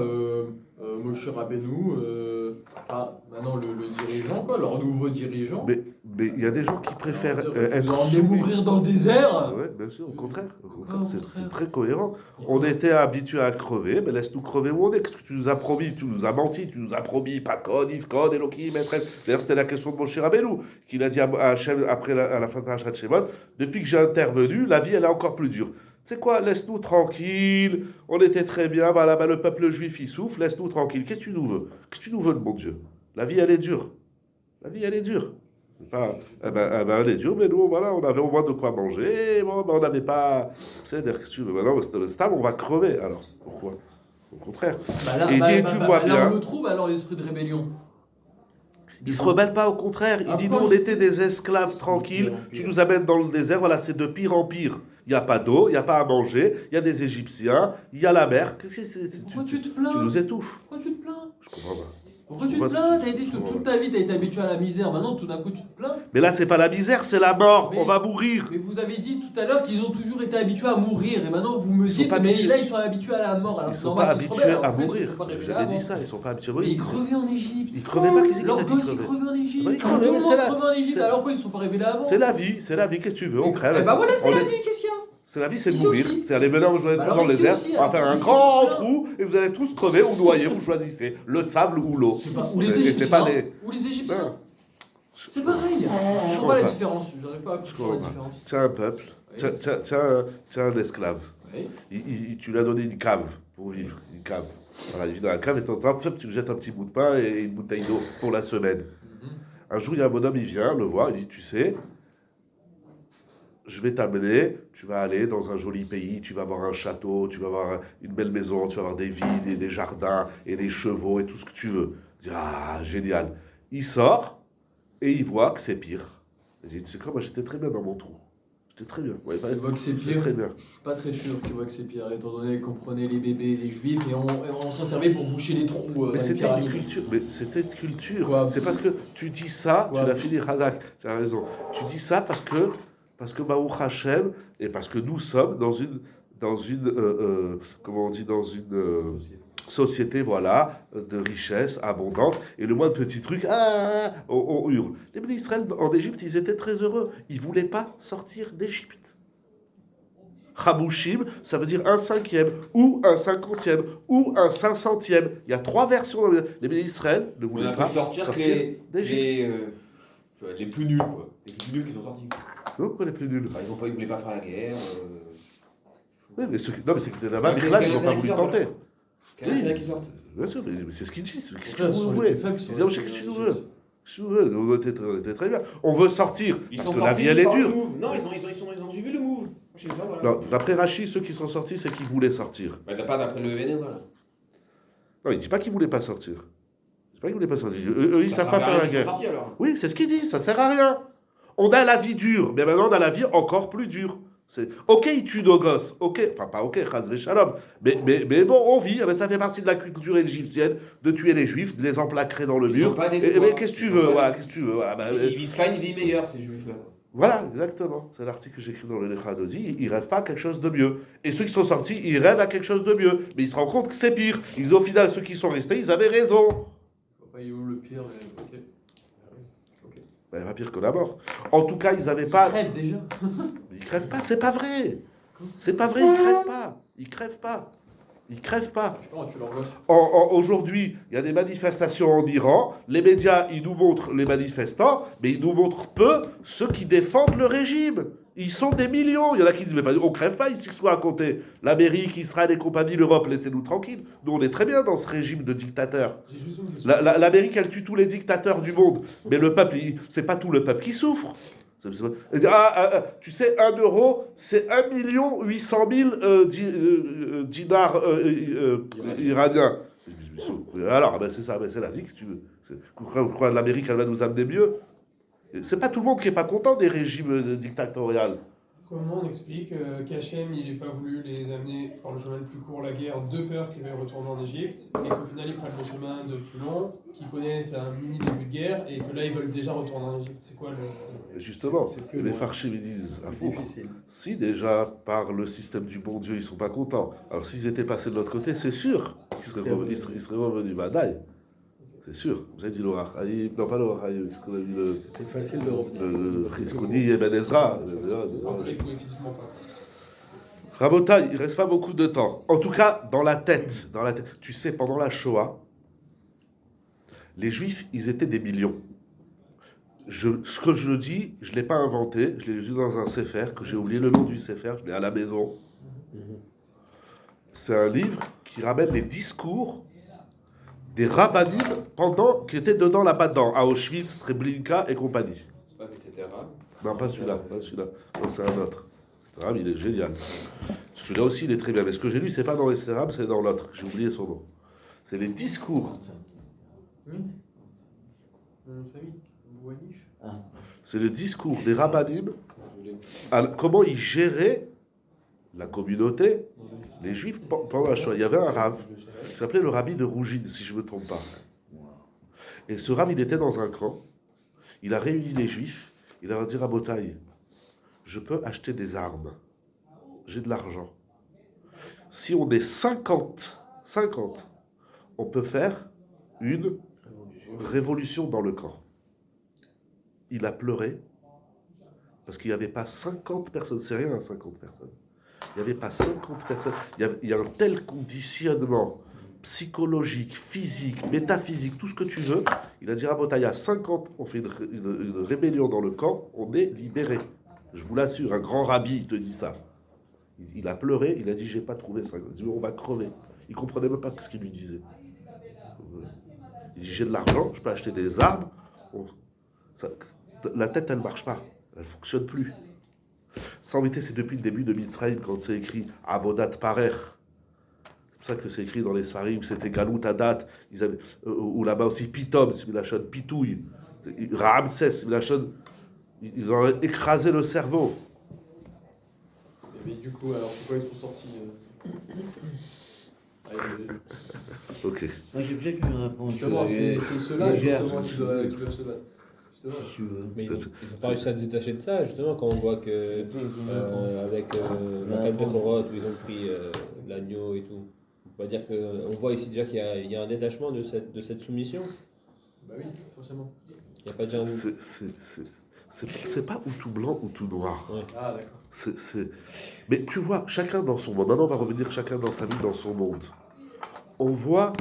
Moshe Rabbeinu, maintenant le dirigeant, quoi, leur nouveau dirigeant. Mais il y a des gens qui préfèrent Vous être emmenez soumis. mourir dans le désert. Ouais, bien sûr, au contraire, Pourquoi au c'est contraire très cohérent. On était habitués à crever, mais laisse-nous crever où on est. Qu'est-ce que tu nous as promis? Tu nous as menti, tu nous as promis Pakod, Ifkod, Elohim, Etrem. D'ailleurs, c'était la question de Moshe Rabbeinu, qu'il a dit à Hachem après à la fin de Parashat Shemot, depuis que j'ai intervenu, la vie elle est encore plus dure. C'est quoi? Laisse-nous tranquille, on était très bien, voilà, le peuple juif il souffre, laisse-nous tranquille. Qu'est-ce que tu nous veux? Qu'est-ce que tu nous veux de mon Dieu? La vie elle est dure. La vie elle est dure. Pas, elle est dure, mais nous, voilà, on avait au moins de quoi manger, bon, on n'avait pas. C'est dire que tu veux, maintenant, on va crever, alors. Pourquoi? Au contraire. Et il dit, tu vois là, bien. on le trouve alors l'esprit de rébellion. Il se rebelle pas, au contraire. Il dit, nous, on était des esclaves tranquilles, tu nous amènes dans le désert, voilà, c'est de pire en pire. Il n'y a pas d'eau, il n'y a pas à manger, il y a des Égyptiens, il y a la mer. Qu'est-ce que c'est? Pourquoi tu te plains? Tu nous étouffes. Pourquoi tu te plains? Je comprends pas. Pourquoi tu Je te comprends plains? pas ce que tu- je comprends Toute pas. ta vie, t'as été habitué à la misère. Maintenant, tout d'un coup, tu te plains. Mais là, c'est pas la misère, c'est la mort. Mais- On va mourir. Mais vous avez dit tout à l'heure qu'ils ont toujours été habitués à mourir. Et maintenant, vous me Ils sont dites, pas mais habitués. là, ils sont habitués à la mort. Alors, Ils c'est sont normal pas qu'ils se habitués rebellent. à Alors, ils mourir. sont pas révélés J'avais dit avant. ça, ils sont pas habitués à Mais mourir. ils crevaient en Égypte. Ils crevaient pas, qu'est-ce qu'il Leurs t'a dit, gosses, ils crevaient? crevaient en Égypte. Bah, ils Tout le crevaient, monde c'est la- crevait en Égypte. c'est- Alors quoi, ils sont pas révélés avant? C'est la vie, qu'est-ce que tu veux? On crève. Eh bah voilà, c'est On la est- vie, qu'est-ce qu'il y a? C'est la vie, c'est de Ici mourir. aussi. C'est aller maintenant, vous allez Bah tous alors dans le ici désert, aussi, on va alors faire un ici, grand c'est bien. trou et vous allez tous crever ou noyer, vous choisissez le sable ou l'eau. Ou les Et c'est Égyptiens. pas les. Ou les Égyptiens. Non. C'est pareil. Je comprends comprends pas la pas. différence. J'arrive pas à Je comprendre la comprends pas. différence. Tiens un peuple, Oui. tiens un esclave. Oui. Tu lui as donné une cave pour vivre, une cave. Voilà, il vit dans la cave et tu lui jettes un petit bout de pain et une bouteille d'eau pour la semaine. Mhm. Un jour, il y a un bonhomme, il vient le voir, il dit, tu sais, je vais t'amener, tu vas aller dans un joli pays, tu vas avoir un château, tu vas avoir une belle maison, tu vas avoir des villes et des jardins et des chevaux et tout ce que tu veux. Il dit, ah, génial. Il sort et il voit que c'est pire. Il dit, tu sais quoi, moi j'étais très bien dans mon trou. J'étais très bien. Ouais, Il voit que c'est j'étais pire. très bien. Je suis pas très sûr qu'il voit que c'est pire, étant donné qu'on prenait les bébés et les juifs et on s'en servait pour boucher les trous. Mais dans les c'était une pyramides. culture. Mais c'était une culture. Quoi? C'est parce que tu dis ça, Quoi? tu l'as fini, Razak. Tu as raison. Tu dis ça parce que Baruch Hashem et parce que nous sommes dans une comment on dit, dans une société, voilà, de richesse abondante. Et le moindre petit truc, on hurle. Les bénis d'Israël en Égypte, ils étaient très heureux. Ils voulaient pas sortir d'Égypte. Chabushim, ça veut dire un 5e, ou un 50e, ou un 500e. Il y a 3 versions. Les bénis d'Israël ne On voulaient a pas fait sortir sortir d'Égypte. les plus nuls, quoi. Les plus nuls qui sont sortis. Non, pourquoi les plus nuls? Bah, ils voulaient pas faire la guerre. Oui, mais ceux qui étaient là-bas, Mais Bichlal, quel ils n'ont pas intérêt voulu qu'ils sortent, tenter. Quel Oui. intérêt qu'ils sortent? Bien sûr, mais c'est ce qu'ils disent. Qu'est-ce Après, que ce sont vous les voulez? plus faibles qui sont Ils disaient, restés qu'est-ce que tu en veux? Égypte. Qu'est-ce que tu veux? On était très bien. On veut sortir, Ils parce sont que la sortis vie, elle est par le dure. move. Non, ils ont suivi le move. Chez les femmes, voilà. Non, d'après Rachid, ceux qui sont sortis, c'est qu'ils voulaient sortir. Bah, pas d'après le EVN, voilà. Non, il ne dit pas qu'ils ne voulaient pas sortir. Il dit pas qu'ils ne voulaient pas sortir. Eux, ils ne savent pas faire la guerre. Sortis, alors. Oui, c'est ce qu'il dit, ça sert à rien. On a la vie dure, mais maintenant on a la vie encore plus dure. Ok, ils tuent nos gosses, ok, enfin pas ok, chas v'shalom, mais bon, on vit, ça fait partie de la culture égyptienne de tuer les juifs, de les emplâtrer dans le Ils mur. ont pas d'espoir. Mais qu'est-ce que tu Ils ont veux, pas voilà, d'espoir. qu'est-ce que tu veux, voilà, Ils vivent pas une vie meilleure, ces juifs-là. voilà, exactement. C'est l'article que j'écris dans le Lechadodi. Ils rêvent pas à quelque chose de mieux. Et ceux qui sont sortis, ils rêvent à quelque chose de mieux. Mais ils se rendent compte que c'est pire. Au final, ceux qui sont restés, ils avaient raison. Je vois pas il est où le pire, mais ok. Ben, pas pire que la mort. En tout cas, ils n'avaient pas. Crève déjà. Ils crèvent pas, c'est pas vrai. C'est pas vrai, ils crèvent pas. Ils crèvent pas. Ils crèvent pas. Je sais pas, tu leur gosses. Aujourd'hui, il y a des manifestations en Iran. Les médias, ils nous montrent les manifestants, mais ils nous montrent peu ceux qui défendent le régime. Ils sont des millions. Il y en a qui disent, mais on crève pas ici, ce qu'on a raconté. L'Amérique, Israël et compagnie, l'Europe, laissez-nous tranquilles. Nous, on est très bien dans ce régime de dictateurs. J'ai juste une question. L'Amérique, elle tue tous les dictateurs du monde. Mais le peuple, c'est pas tout le peuple qui souffre. Tu sais, 1 euro, c'est 1 800 000 dinars iraniens. Alors, ben c'est ça, ben c'est la vie que tu veux. Vous croyez que l'Amérique, elle va nous amener mieux? C'est pas tout le monde qui est pas content des régimes dictatoriaux. Comment on explique qu'Hachem il n'ait pas voulu les amener par le chemin le plus court, la guerre, de peur qu'ils veuillent retourner en Égypte, et qu'au final ils prennent le chemin de plus long, qu'ils connaissent un mini début de guerre, et que là ils veulent déjà retourner en Égypte? C'est quoi le. Justement, C'est plus les loin. farchim ils disent à fond. Difficile. Si déjà par le système du bon Dieu ils sont pas contents, alors s'ils étaient passés de l'autre côté, c'est sûr qu'ils il serait revenu. Badaï. C'est sûr. Vous avez dit l'Orach. Non, pas l'Orach. Ce qu'on a dit C'est facile de revenir. ce qu'on dit Ibn Ezra. Après, il pouvait physiquement pas. Rabotaï, il reste pas beaucoup de temps. En tout cas, dans la tête. Tu sais, pendant la Shoah, les Juifs, ils étaient des millions. Ce que je dis, je ne l'ai pas inventé. Je l'ai lu dans un sefer, que j'ai oublié le nom du sefer. Je l'ai à la maison. C'est un livre qui ramène les discours des rabbinim qui étaient dedans là-bas, à Auschwitz, Treblinka et compagnie. Pas etc. Non, pas celui-là. Non, c'est un autre. Etc. Il est génial. Celui-là aussi, il est très bien. Mais ce que j'ai lu, c'est pas dans les Etc. c'est dans l'autre. J'ai oublié son nom. C'est les discours. C'est le discours des rabbinim. Comment ils géraient la communauté, les Juifs, pendant la Shoah. Il y avait un rave qui s'appelait le rabbi de Rougine, si je ne me trompe pas. Et ce rave, il était dans un camp. Il a réuni les Juifs. Il leur a dit, Rabotaï, je peux acheter des armes. J'ai de l'argent. Si on est 50, on peut faire une révolution dans le camp. Il a pleuré parce qu'il n'y avait pas 50 personnes. C'est rien, 50 personnes. Il n'y avait pas 50 personnes. Il y a un tel conditionnement psychologique, physique, métaphysique, tout ce que tu veux. Il a dit, Rabotaï, il y a 50, on fait une rébellion dans le camp, on est libéré. Je vous l'assure, un grand rabbi te dit ça. Il a pleuré, il a dit, j'ai pas trouvé ça. Il a dit, on va crever. Il comprenait même pas ce qu'il lui disait. Il dit, j'ai de l'argent, je peux acheter des armes. La tête, elle marche pas. Elle fonctionne plus. Ça, en vérité, c'est depuis le début de Mitzrayim, quand c'est écrit Avodat Parer. C'est pour ça que c'est écrit dans les Sfarim, c'était Galut Adat, ou là-bas aussi Pitom, c'est Milachon Pitouille, Ramsès, Milachon, ils ont écrasé le cerveau. Mais du coup, alors pourquoi ils sont sortis Ok. Moi, j'ai peut-être une réponse. Justement, c'est ceux-là justement qui doivent se battre. Si tu veux. Mais ils n'ont pas réussi à se détacher de ça, justement, quand on voit que avec la Kat Bechorot, où ils ont pris l'agneau et tout. On va dire qu'on voit ici déjà qu'il y a un détachement de cette soumission. Bah oui, forcément. Il n'y a pas de... C'est pas ou tout blanc ou tout noir. Ouais. Ah, d'accord. Mais tu vois, chacun dans son monde. Maintenant, on va revenir chacun dans sa vie, dans son monde. On voit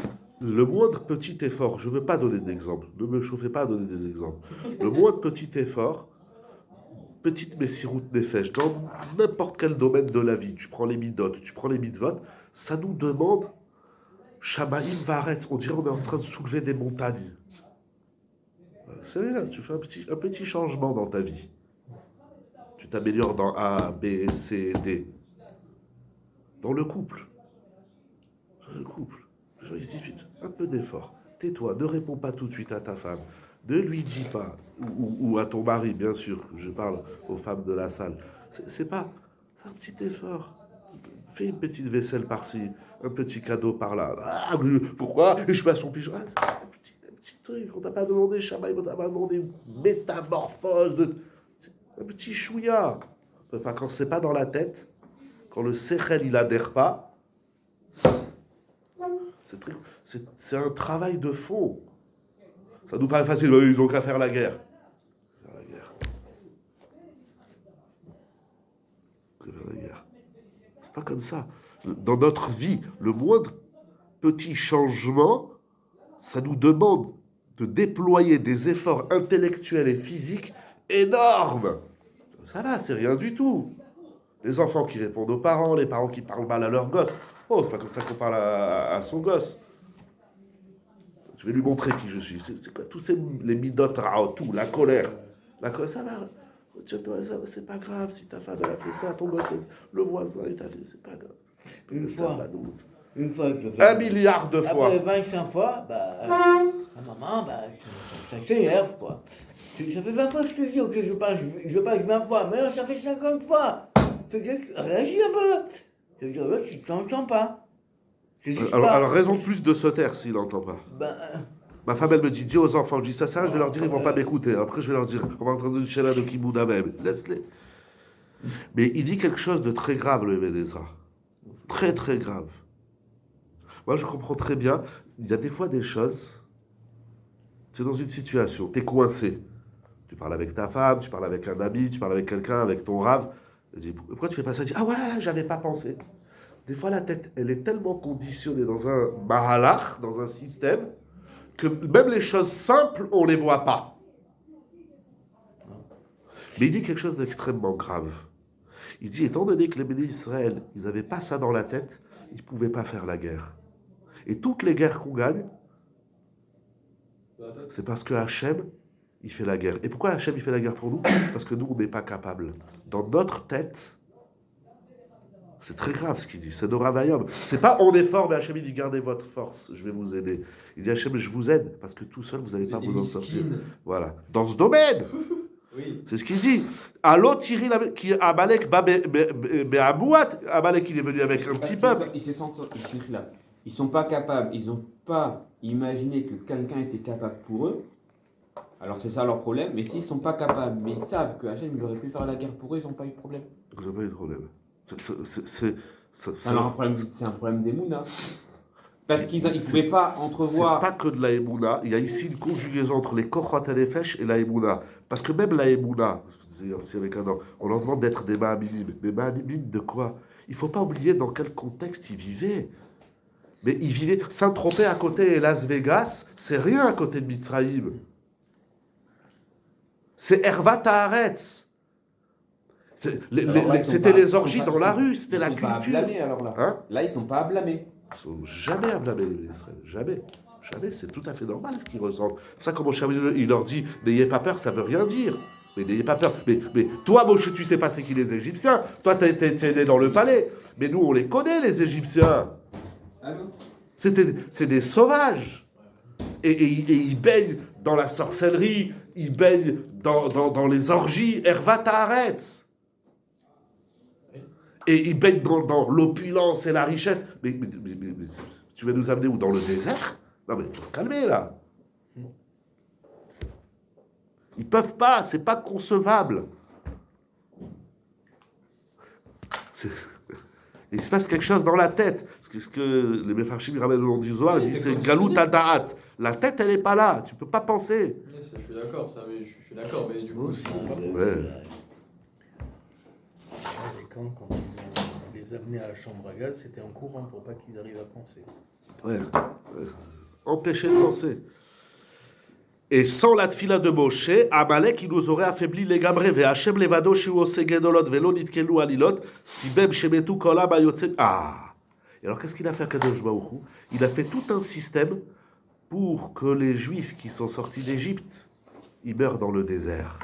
le moindre petit effort. Je ne veux pas donner d'exemple. Ne me chauffez pas à donner des exemples. Le moindre petit effort, petite messiroute nefesh, dans n'importe quel domaine de la vie. Tu prends les midot, tu prends les mitzvot, ça nous demande Shamaïm Varetz. On dirait qu'on est en train de soulever des montagnes. C'est rien, tu fais un petit changement dans ta vie. Tu t'améliores dans A, B, C, D. Dans le couple. Les gens ils disent un peu d'effort. Tais-toi, ne réponds pas tout de suite à ta femme. Ne lui dis pas, ou à ton mari, bien sûr, je parle aux femmes de la salle. C'est un petit effort. Fais une petite vaisselle par-ci, un petit cadeau par-là. Ah, pourquoi? Et je mets à son pyjama. Un petit truc. On t'a pas demandé, Shamaï, on t'a pas demandé une métamorphose. Un petit chouïa. Quand c'est pas dans la tête, quand le sechel il adhère pas, c'est un travail de fond. Ça nous paraît facile, ils ont qu'à faire la guerre. C'est pas comme ça. Dans notre vie, le moindre petit changement, ça nous demande de déployer des efforts intellectuels et physiques énormes. Ça va, c'est rien du tout. Les enfants qui répondent aux parents, les parents qui parlent mal à leur gosse. Oh, c'est pas comme ça qu'on parle à son gosse. Je vais lui montrer qui je suis. C'est quoi tous les midot rao, tout, la colère. Ça va. C'est pas grave si ta femme elle a fait ça, ton gosse, le voisin il t'a fait, c'est pas grave. Une fois que 1 milliard de fois. Après 25 fois, la maman, ça s'énerve, quoi. Ça fait 20 fois que je te dis, ok, je passe 20 fois, mais ça fait 50 fois. Réagis un peu. Je veux dire, tu ne t'entends pas. Alors, raison de plus de se taire s'il n'entend pas. Ma femme, elle me dit, dis aux enfants, je dis ça, je vais leur dire, ils ne vont pas m'écouter. Après, je vais leur dire, on va entendre une chaîne de Kibouda même. Laisse-les. Mais il dit quelque chose de très grave, le Ibn Ezra. Très, très grave. Moi, je comprends très bien. Il y a des fois des choses. C'est dans une situation, tu es coincé. Tu parles avec ta femme, tu parles avec un ami, tu parles avec quelqu'un, avec ton rave. Elle dit, pourquoi tu fais pas ça? Elle dit, ah ouais, j'avais pas pensé. Des fois, la tête, elle est tellement conditionnée dans un mahalach, dans un système, que même les choses simples, on les voit pas. Mais il dit quelque chose d'extrêmement grave. Il dit, étant donné que les bénis d'Israël, ils n'avaient pas ça dans la tête, ils ne pouvaient pas faire la guerre. Et toutes les guerres qu'on gagne, c'est parce que Hachem, il fait la guerre. Et pourquoi Hachem, il fait la guerre pour nous? Parce que nous, on n'est pas capables. Dans notre tête, c'est très grave ce qu'il dit, c'est Doravayom. C'est pas on est fort, mais Hachem, il dit, gardez votre force, je vais vous aider. Il dit, Hachem, je vous aide, parce que tout seul, vous n'allez pas vous en sortir. Voilà. Dans ce domaine. Oui. C'est ce qu'il dit. Allô, Thierry, qui Amalek, Amalek, il est venu avec un petit peuple. Ils sont pas capables, ils n'ont pas imaginé que quelqu'un était capable pour eux. Alors c'est ça leur problème. Mais s'ils sont pas capables, mais ils savent que Hachem il aurait pu faire la guerre pour eux, ils n'ont pas eu de problème. Vous n'avez pas eu de problème. C'est un problème d'Emouna. Parce qu'ils ne pouvaient pas entrevoir. C'est pas que de la Emouna. Il y a ici une conjugaison entre les Kochot Hanefesh et la Emouna. Parce que même la Emouna, on leur demande d'être des Ma'aminim. Mais Ma'aminim de quoi? Il ne faut pas oublier dans quel contexte ils vivaient. Mais ils vivaient. Saint-Tropez à côté et Las Vegas, c'est rien à côté de Mitzrayim. C'est Hervat Haaretz. C'était les orgies dans la rue, c'était la culture. Ils sont pas à blâmer alors là. Hein? Là, ils sont pas à blâmer. Ils sont jamais à blâmer Israël. Jamais. Jamais. C'est tout à fait normal ce qu'ils ressentent. C'est pour ça que Moshe il leur dit, n'ayez pas peur, ça veut rien dire. Mais n'ayez pas peur. Mais toi, Moshe, tu sais pas c'est qui les Égyptiens. Toi, t'es né dans le palais. Mais nous, on les connaît, les Égyptiens. Ah non? C'est des sauvages. Et ils baignent dans la sorcellerie, ils baignent dans les orgies, Hervat Haaretz. Et ils baignent dans l'opulence et la richesse. Mais tu vas nous amener où? Dans le désert? Non mais il faut se calmer là. Ils peuvent pas, c'est pas concevable. Il se passe quelque chose dans la tête. Ce que les Mefarshim ramènent au long du Zohar, ils disent c'est Galut Adaat. La tête, elle n'est pas là, tu peux pas penser. Je suis d'accord, ça, mais je suis d'accord, mais du coup, Ouais. Les camps, quand ils ont les amenés à la chambre à gaz, c'était en courant pour pas qu'ils arrivent à penser. Ouais. Empêcher de penser. Et sans la tfila de Moshe, Amalek, il nous aurait affaibli les gamrés. Ve Hashem levado shiu ose gedolot velo nitkelu alilot sibem shemetu kolam ayotze. Ah. Et alors qu'est-ce qu'il a fait à Kadosh Baruch Hu? Il a fait tout un système pour que les Juifs qui sont sortis d'Égypte, ils meurent dans le désert.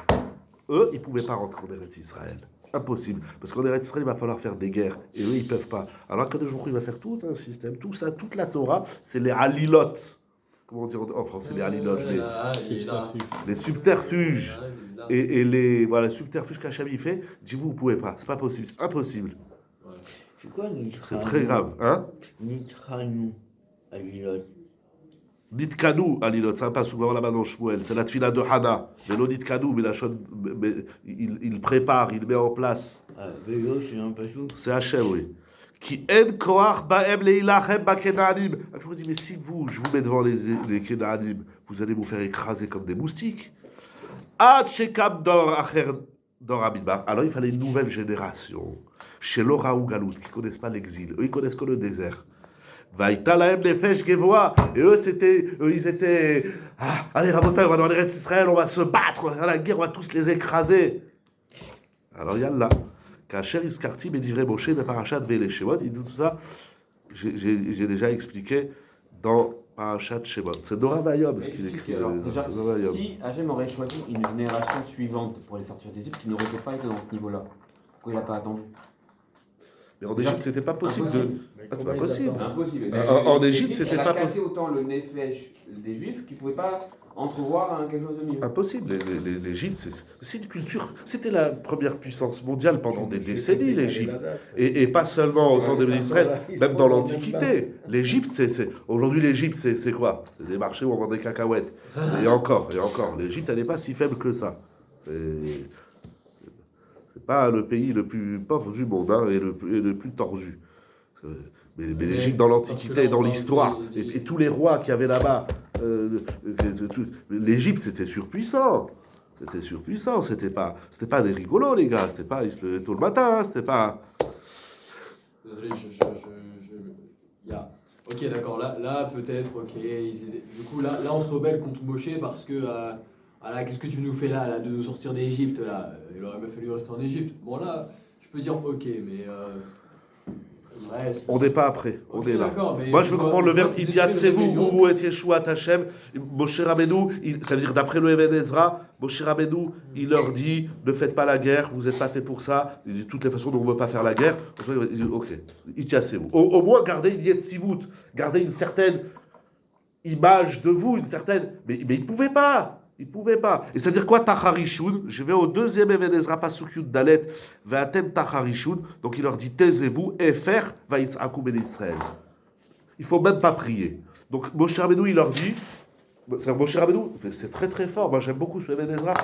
Eux, ils ne pouvaient pas rentrer en Eretz Israël. Impossible. Parce qu'en Eretz Israël, il va falloir faire des guerres. Et eux, ils ne peuvent pas. Alors Kadosh Baruch Hu, il va faire tout un système, tout ça, toute la Torah, c'est les alilot. Comment dire en français, les alilot, les subterfuges. Et les subterfuges qu'Hachem il fait, dis-vous, vous ne pouvez pas. C'est pas possible. C'est impossible. C'est quoi C'est très grave. Hein? Nitranou, Alilot. Nitkanu, Alilot, ça passe souvent là-bas dans Shmuel. C'est la tfila de Hana. Mais non Nitkanu, mais il prépare, il met en place. Ah, Vélo, c'est un pachou. C'est Hachem, oui. Qui en koach ba'em leilachem ba'kenanim. Je vous dis, mais si je vous mets devant les Kenanim, vous allez vous faire écraser comme des moustiques. Ad shekam dor acher dor amidbar. Alors il fallait une nouvelle génération. Chez Laura ou Galout, qui ne connaissent pas l'exil. Eux, ils connaissent que le désert. Vaïta lahem nefesh gevoa. Et eux, ils étaient. Ah, allez, Rabotai, on va dans l'Eretz Israël, on va se battre, à la guerre, on va tous les écraser. Alors, yallah. Kacher iskarti bedivre Moshe, mais parachat vele Shemot. Il dit tout ça. J'ai déjà expliqué dans Parachat Shemot. C'est Dora Vayom, ce qu'il écrit. Alors, déjà, si Hachem aurait choisi une génération suivante pour les sortir d'Égypte, qui n'aurait pas été dans ce niveau-là, pourquoi il n'a pas attendu? Mais en Égypte, c'était pas possible de. Ah, c'est pas possible. Impossible. En Égypte, c'était pas possible. Elle a cassé autant le nefesh des Juifs qu'ils ne pouvaient pas entrevoir quelque chose de mieux. Impossible. L'Égypte, c'est une culture. C'était la première puissance mondiale pendant des décennies, l'Égypte. Et pas seulement au temps d'Israël, même dans l'Antiquité. L'Égypte, aujourd'hui, l'Égypte, c'est quoi? C'est des marchés où on vend des cacahuètes. Et encore. L'Égypte, elle n'est pas si faible que ça. C'est pas le pays le plus pauvre du monde, hein, et le plus tordu. Mais l'Égypte dans l'Antiquité, dans l'histoire, et tous les rois qu'il y avait là-bas, l'Égypte c'était surpuissant. C'était surpuissant, c'était pas des rigolos les gars, ils se levaient tôt le matin, c'était pas... Désolé, Ok, d'accord, là peut-être, ok. Du coup, là, on se rebelle contre Moshe parce que. Voilà, qu'est-ce que tu nous fais là de nous sortir d'Égypte là? Il aurait même fallu rester en Égypte. Bon, là, je peux dire ok, mais. On n'est pas après, on est là. Mais moi, je veux comprendre le verbe Ityatsevou, ou et Yeshua Tachem. Moshe Rabbeinu, ça veut dire d'après le Even Ezra, Moshe Rabbeinu, il leur dit ne faites pas la guerre, vous n'êtes pas fait pour ça. Il dit toutes les façons dont on ne veut pas faire la guerre. Il dit ok, Ityatsevou. Au moins, gardez une Yetzivut, gardez une certaine image de vous, une certaine. Mais ils ne pouvaient pas. Ils ne pouvaient pas. Et c'est-à-dire quoi, Tacharishun? Je vais au deuxième Even Ezra, Pasuk Yud Dalet, Ve'atem Tacharishun. Donc il leur dit, taisez-vous, et faire, Vaïtzakou ben Israël. Il ne faut même pas prier. Donc Moshe Rabbeinu, il leur dit, Moshe Rabbeinu, c'est très très fort. Moi j'aime beaucoup ce Even Ezra.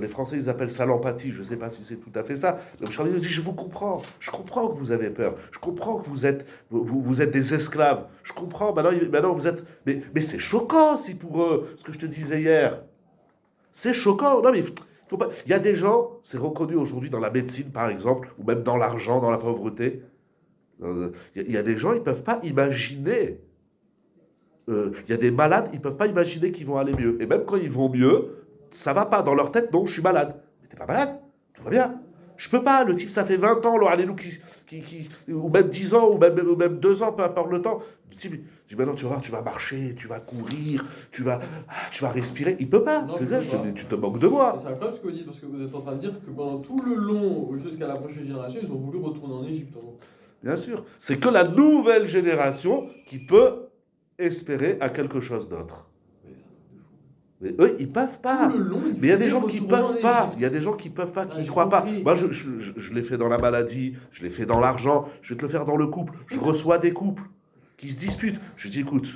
Les Français, ils appellent ça l'empathie. Je ne sais pas si c'est tout à fait ça. Mais Moshe Rabbeinu dit, je vous comprends. Je comprends que vous avez peur. Je comprends que vous êtes des esclaves. Je comprends. Maintenant vous êtes... Mais c'est choquant, si pour eux, ce que je te disais hier. C'est choquant. Non, mais faut pas. Il y a des gens, c'est reconnu aujourd'hui dans la médecine, par exemple, ou même dans l'argent, dans la pauvreté. Il y a des gens, ils ne peuvent pas imaginer. Il y a des malades, ils ne peuvent pas imaginer qu'ils vont aller mieux. Et même quand ils vont mieux, ça ne va pas. Dans leur tête, non, je suis malade. Mais tu n'es pas malade. Tout va bien. Je peux pas. Le type, ça fait 20 ans, ou même 10 ans, ou même 2 ans, peu importe le temps. Le type, il dit, maintenant, tu vas voir, tu vas marcher, tu vas courir, tu vas respirer. Il peut pas. Non, Tu te moques de moi. C'est incroyable ce que vous dites, parce que vous êtes en train de dire que pendant tout le long, jusqu'à la prochaine génération, ils ont voulu retourner en Égypte. Bien sûr. C'est que la nouvelle génération qui peut espérer à quelque chose d'autre. Mais eux, ils peuvent pas. Mais il y a des gens qui peuvent pas. Il y a des gens qui peuvent pas, qui ne croient pas. Moi, je l'ai fait dans la maladie, je l'ai fait dans l'argent, je vais te le faire dans le couple. Je reçois des couples qui se disputent. Je dis, écoute,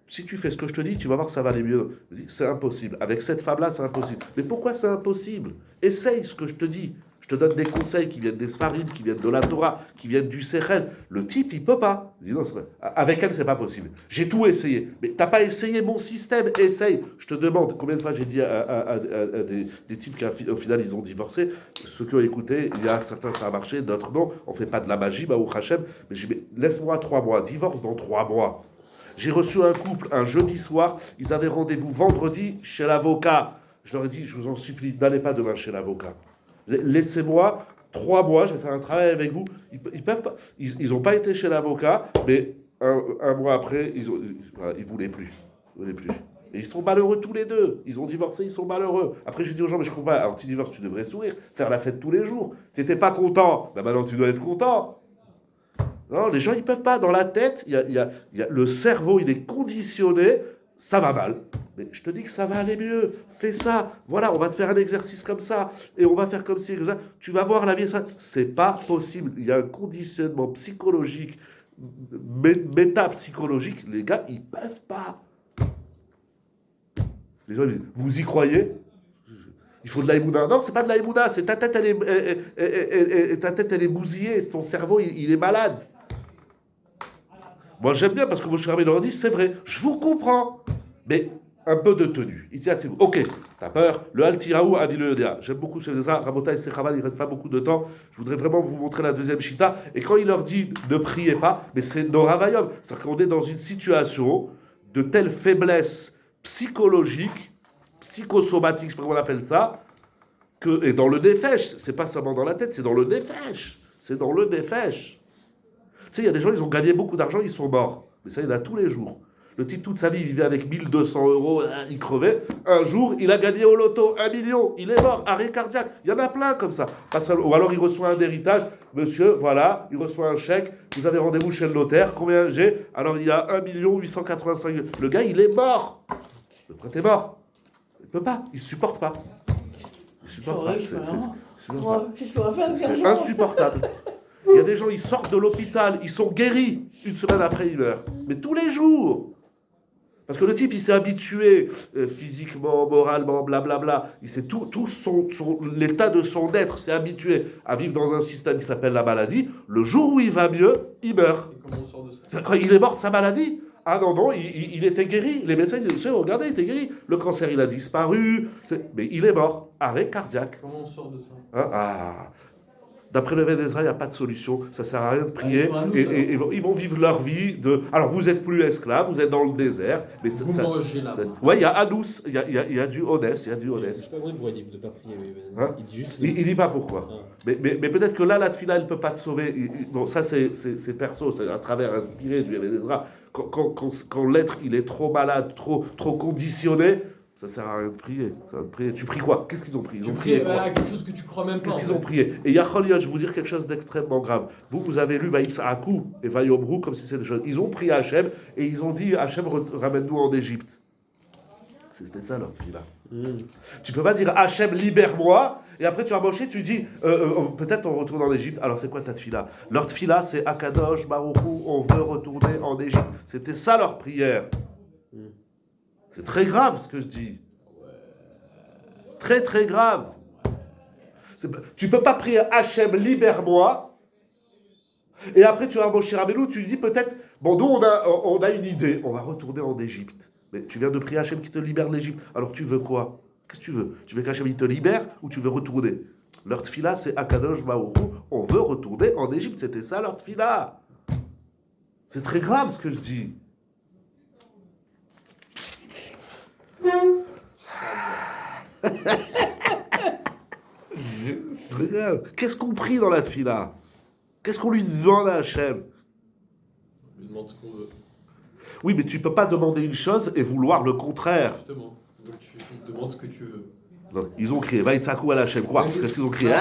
si tu fais ce que je te dis, tu vas voir que ça va aller mieux. Je dis, c'est impossible. Avec cette femme-là, c'est impossible. Mais pourquoi c'est impossible? Essaye ce que je te dis. Je te donne des conseils qui viennent des Sfarim, qui viennent de la Torah, qui viennent du Sechel. Le type, il peut pas. Je dis non, c'est vrai. Avec elle, c'est pas possible. J'ai tout essayé. Mais t'as pas essayé mon système. Essaye. Je te demande combien de fois j'ai dit à des types qui, au final, ils ont divorcé. Ceux qui ont écouté, il y a certains, ça a marché, d'autres non. On fait pas de la magie, ou Hachem. Mais j'ai dit, laisse-moi 3 mois. Divorce dans 3 mois. J'ai reçu un couple un jeudi soir. Ils avaient rendez-vous vendredi chez l'avocat. Je leur ai dit, je vous en supplie, n'allez pas demain chez l'avocat. Laissez-moi 3 mois, je vais faire un travail avec vous. Ils peuvent pas. Ils n'ont pas été chez l'avocat, mais un mois après, ils voulaient plus. Et ils sont malheureux tous les deux. Ils ont divorcé, ils sont malheureux. Après, je dis aux gens, mais je comprends pas. Alors, tu divorces, tu devrais sourire, faire la fête tous les jours. Tu n'étais pas content. Ben maintenant, tu dois être content. Non, les gens, ils peuvent pas. Dans la tête, le cerveau, il est conditionné. Ça va mal. Mais je te dis que ça va aller mieux. Fais ça. Voilà, on va te faire un exercice comme ça. Et on va faire comme ci, comme ça. Tu vas voir la vie. C'est pas possible. Il y a un conditionnement psychologique, métapsychologique. Les gars, ils peuvent pas. Les gens disent, vous y croyez? Il faut de l'aïmouna. Non, c'est pas de l'aïmouna. C'est ta tête, elle est bousillée. Ton cerveau, il est malade. Moi, j'aime bien parce que Moshe Rabbeinu leur dit, c'est vrai, je vous comprends, mais un peu de tenue. Il dit, c'est vous. Ok, t'as peur. Le Al-Tiraou a dit le Yodia. J'aime beaucoup ce Yodia. Rabotai Sechaval, il ne reste pas beaucoup de temps. Je voudrais vraiment vous montrer la deuxième chita. Et quand il leur dit, ne priez pas, mais c'est Noravayom. C'est-à-dire qu'on est dans une situation de telle faiblesse psychologique, psychosomatique, je sais pas comment on appelle ça, et dans le nefesh, c'est pas seulement dans la tête, c'est dans le nefesh. C'est dans le nefesh. Tu sais, il y a des gens, ils ont gagné beaucoup d'argent, ils sont morts. Mais ça, il y en a tous les jours. Le type, toute sa vie, il vivait avec 1200 €, il crevait. Un jour, il a gagné au loto 1 million. Il est mort, arrêt cardiaque. Il y en a plein comme ça. Ou alors, il reçoit un héritage. Monsieur, voilà, il reçoit un chèque. Vous avez rendez-vous chez le notaire. Combien j'ai? Alors, il y a 1 885 000. Le gars, il est mort. Le prêtre est mort. Il ne peut pas. Il ne supporte pas. Il ne supporte pas. C'est insupportable. Il y a des gens, ils sortent de l'hôpital, ils sont guéris. 1 semaine après, ils meurent. Mais tous les jours. Parce que le type, il s'est habitué physiquement, moralement, blablabla. Il s'est l'état de son être s'est habitué à vivre dans un système qui s'appelle la maladie. Le jour où il va mieux, il meurt. Et comment on sort de ça? Quand il est mort de sa maladie. Ah non, il était guéri. Les médecins disent, regardez, il était guéri. Le cancer, il a disparu. Mais il est mort. Arrêt cardiaque. Comment on sort de ça? D'après le Vénézra, il n'y a pas de solution. Ça ne sert à rien de prier. Ah, Et ils vont vivre leur vie de... Alors, vous n'êtes plus esclaves, vous êtes dans le désert. Mais Vous mangez là. Ouais, il y a Anous, il y a du Honest, il y a du Honest. Je sais pas pourquoi il dit de ne pas prier. Hein? Il dit juste. Il dit pas pourquoi. Ah. Mais peut-être que là, la tefila, elle ne peut pas te sauver. Bon, ça, c'est perso, c'est à travers inspiré du Vénézra. Quand l'être, il est trop malade, trop conditionné, ça sert à rien de prier. Tu pries quoi? Qu'est-ce qu'ils ont prié? Ils ont prié quoi? Quelque chose que tu crois même pas. Qu'est-ce qu'ils ont prié? Et Yacholiot, je vais vous dire quelque chose d'extrêmement grave. Vous avez lu Vaïsaakou et Vaïomrou comme si c'était des choses. Ils ont prié Hachem et ils ont dit Hachem, ramène-nous en Égypte. C'était ça leur fila. Tu peux pas dire Hachem, libère-moi, et après tu vas mocher, tu dis peut-être on retourne en Égypte. Alors c'est quoi ta tefila? Leur tefila, c'est Akadosh, Baruchou, on veut retourner en Égypte. C'était ça leur prière. C'est très grave ce que je dis. Très très grave. Tu peux pas prier Hachem, libère-moi, et après tu vas à Moshe Rabbeinu, tu lui dis peut-être, bon nous on a une idée, on va retourner en Égypte. Mais tu viens de prier Hachem qui te libère de l'Égypte. Alors tu veux quoi? Qu'est-ce que tu veux? Tu veux qu'Hachem il te libère ou tu veux retourner? Leur tefila c'est Akadosh Baruchou, on veut retourner en Égypte. C'était ça leur tefila. C'est très grave ce que je dis. Très grave. Qu'est-ce qu'on prie dans la tefila? Qu'est-ce qu'on lui demande à Hachem? On lui demande ce qu'on veut. Oui, mais tu peux pas demander une chose et vouloir le contraire. Justement. Donc tu demandes ce que tu veux. Non, ils ont crié Vaïtsakou à Hachem. Quoi? Qu'est-ce qu'ils ont crié?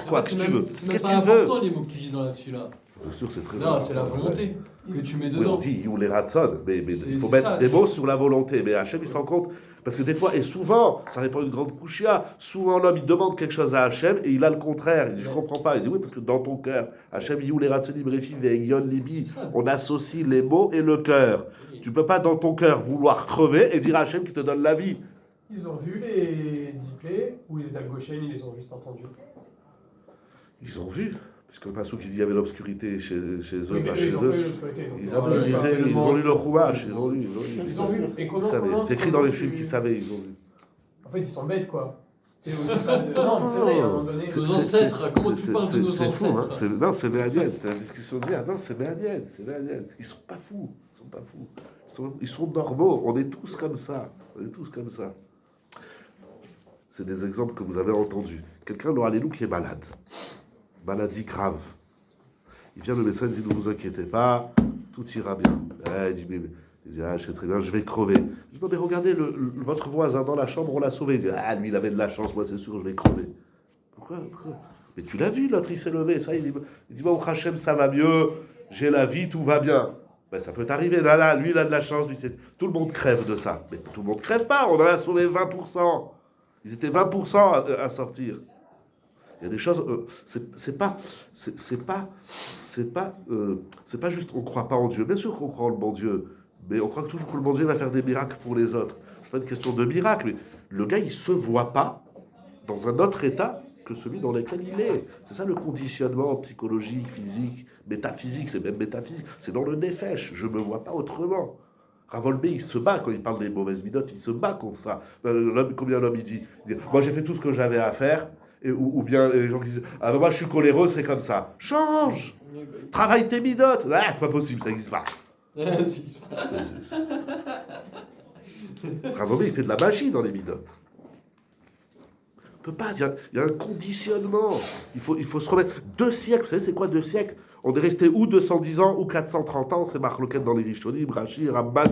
Quoi? Qu'est-ce que tu veux? C'est Qu'est-ce même que pas tu veux? important les mots que tu dis dans la tefila. Bien sûr, c'est très Non, important. c'est la volonté que tu mets Oui, dedans. on dit You les ratson, mais il faut c'est mettre ça, des c'est- mots sur la volonté. Mais Hachem, il se rend compte. Parce que des fois, et souvent, ça répond à une grande kushia, souvent l'homme, il demande quelque chose à Hachem et il a le contraire. Il dit, je comprends pas. Il dit, oui, parce que dans ton cœur, Hachem, You les ratson, Ibrefi, Ve'egion, Libi, on associe les mots et le cœur. Tu peux pas, dans ton cœur, vouloir crever et dire à Hachem qui te donne la vie. Ils ont vu les diplés ou les Algochènes, ils les ont juste entendus. Ils ont vu. Puisque le passage qui dit qu'il y avait l'obscurité chez eux, Oui, mais pas eux, chez ils ont pas eu eux. l'obscurité. donc Ils on ont va lu, pas- ils ont lu le Chumash, ils ont lu. Ils ont vu. Et Ils comment savaient. C'est écrit dans les films qu'ils savaient, ils ont vu. En fait, ils sont bêtes, quoi. C'est aussi pas de- Non, mais c'est vrai, à un moment donné. Nos ancêtres, comment tu parles de nos C'est fou, hein. ancêtres? Non, c'est méadienne, c'était la discussion d'hier. Non, c'est méadienne, c'est méadienne. Ils sont pas fous, ils sont pas fous. Ils sont normaux, on est tous comme ça. On est tous comme ça. C'est des exemples que vous avez entendus. Quelqu'un, l'Oralélou, qui est malade. Maladie grave. Il vient, le médecin, il dit, ne vous inquiétez pas, tout ira bien. Il dit, je sais très bien, je vais crever. Je dis, non, mais regardez, votre voisin dans la chambre, on l'a sauvé. Il dit, lui, il avait de la chance, moi, c'est sûr, je vais crever. Pourquoi? Mais tu l'as vu, l'autre, il s'est levé. Ça, il dit, au Hachem, ça va mieux, j'ai la vie, tout va bien. Ben, ça peut t'arriver. Là, lui, il a de la chance. Tout le monde crève de ça. Mais tout le monde crève pas, on en a sauvé 20%. Ils étaient 20% à sortir. Il y a des choses, c'est pas juste on croit pas en Dieu. Bien sûr qu'on croit en le bon Dieu, mais on croit toujours que le bon Dieu va faire des miracles pour les autres. C'est pas une question de miracle, mais le gars il se voit pas dans un autre état que celui dans lequel il est. C'est ça le conditionnement psychologique, physique, métaphysique, c'est même métaphysique. C'est dans le nefesh, je me vois pas autrement. Ravolbé, il se bat quand il parle des mauvaises midotes, il se bat contre ça. Combien l'homme il dit, moi j'ai fait tout ce que j'avais à faire. Ou bien les gens qui disent ah ben moi je suis coléreux, c'est comme ça. Change, travaille tes midotes. Ah c'est pas possible, ça n'existe pas. Ravolbé, il fait de la magie dans les midotes. On peut pas, il y a un conditionnement. Il faut se remettre. 2 siècles, vous savez c'est quoi 2 siècles? On est resté ou 210 ans ou 430 ans, c'est Marloquette dans les Rishonim, Rashi, Ramban.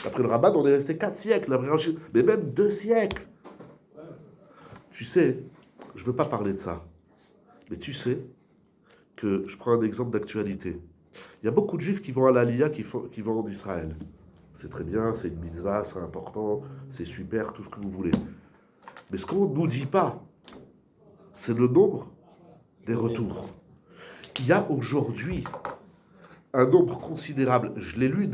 Après le Ramban, on est resté 4 siècles, après Rashi, mais même 2 siècles. Tu sais, je ne veux pas parler de ça, mais tu sais que, je prends un exemple d'actualité. Il y a beaucoup de juifs qui vont à l'Aliyah, qui vont en Israël. C'est très bien, c'est une mitzvah, c'est important, c'est super, tout ce que vous voulez. Mais ce qu'on ne nous dit pas, c'est le nombre des retours. Il y a aujourd'hui un nombre considérable, je l'ai lu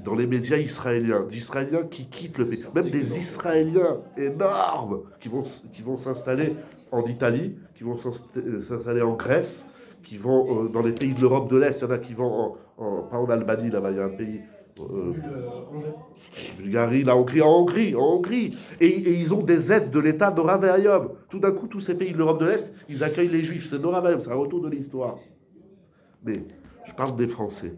dans les médias israéliens, d'Israéliens qui quittent le pays, même des Israéliens énormes qui vont s'installer en Italie, qui vont s'installer en Grèce, qui vont dans les pays de l'Europe de l'Est. Il y en a qui vont pas en Albanie, là-bas, il y a un pays, Bulgarie, la Hongrie, en Hongrie. Et ils ont des aides de l'État Nora Ve'ayom. Tout d'un coup, tous ces pays de l'Europe de l'Est, ils accueillent les Juifs. C'est Nora Ve'ayom, c'est un retour de l'histoire. Mais je parle des Français.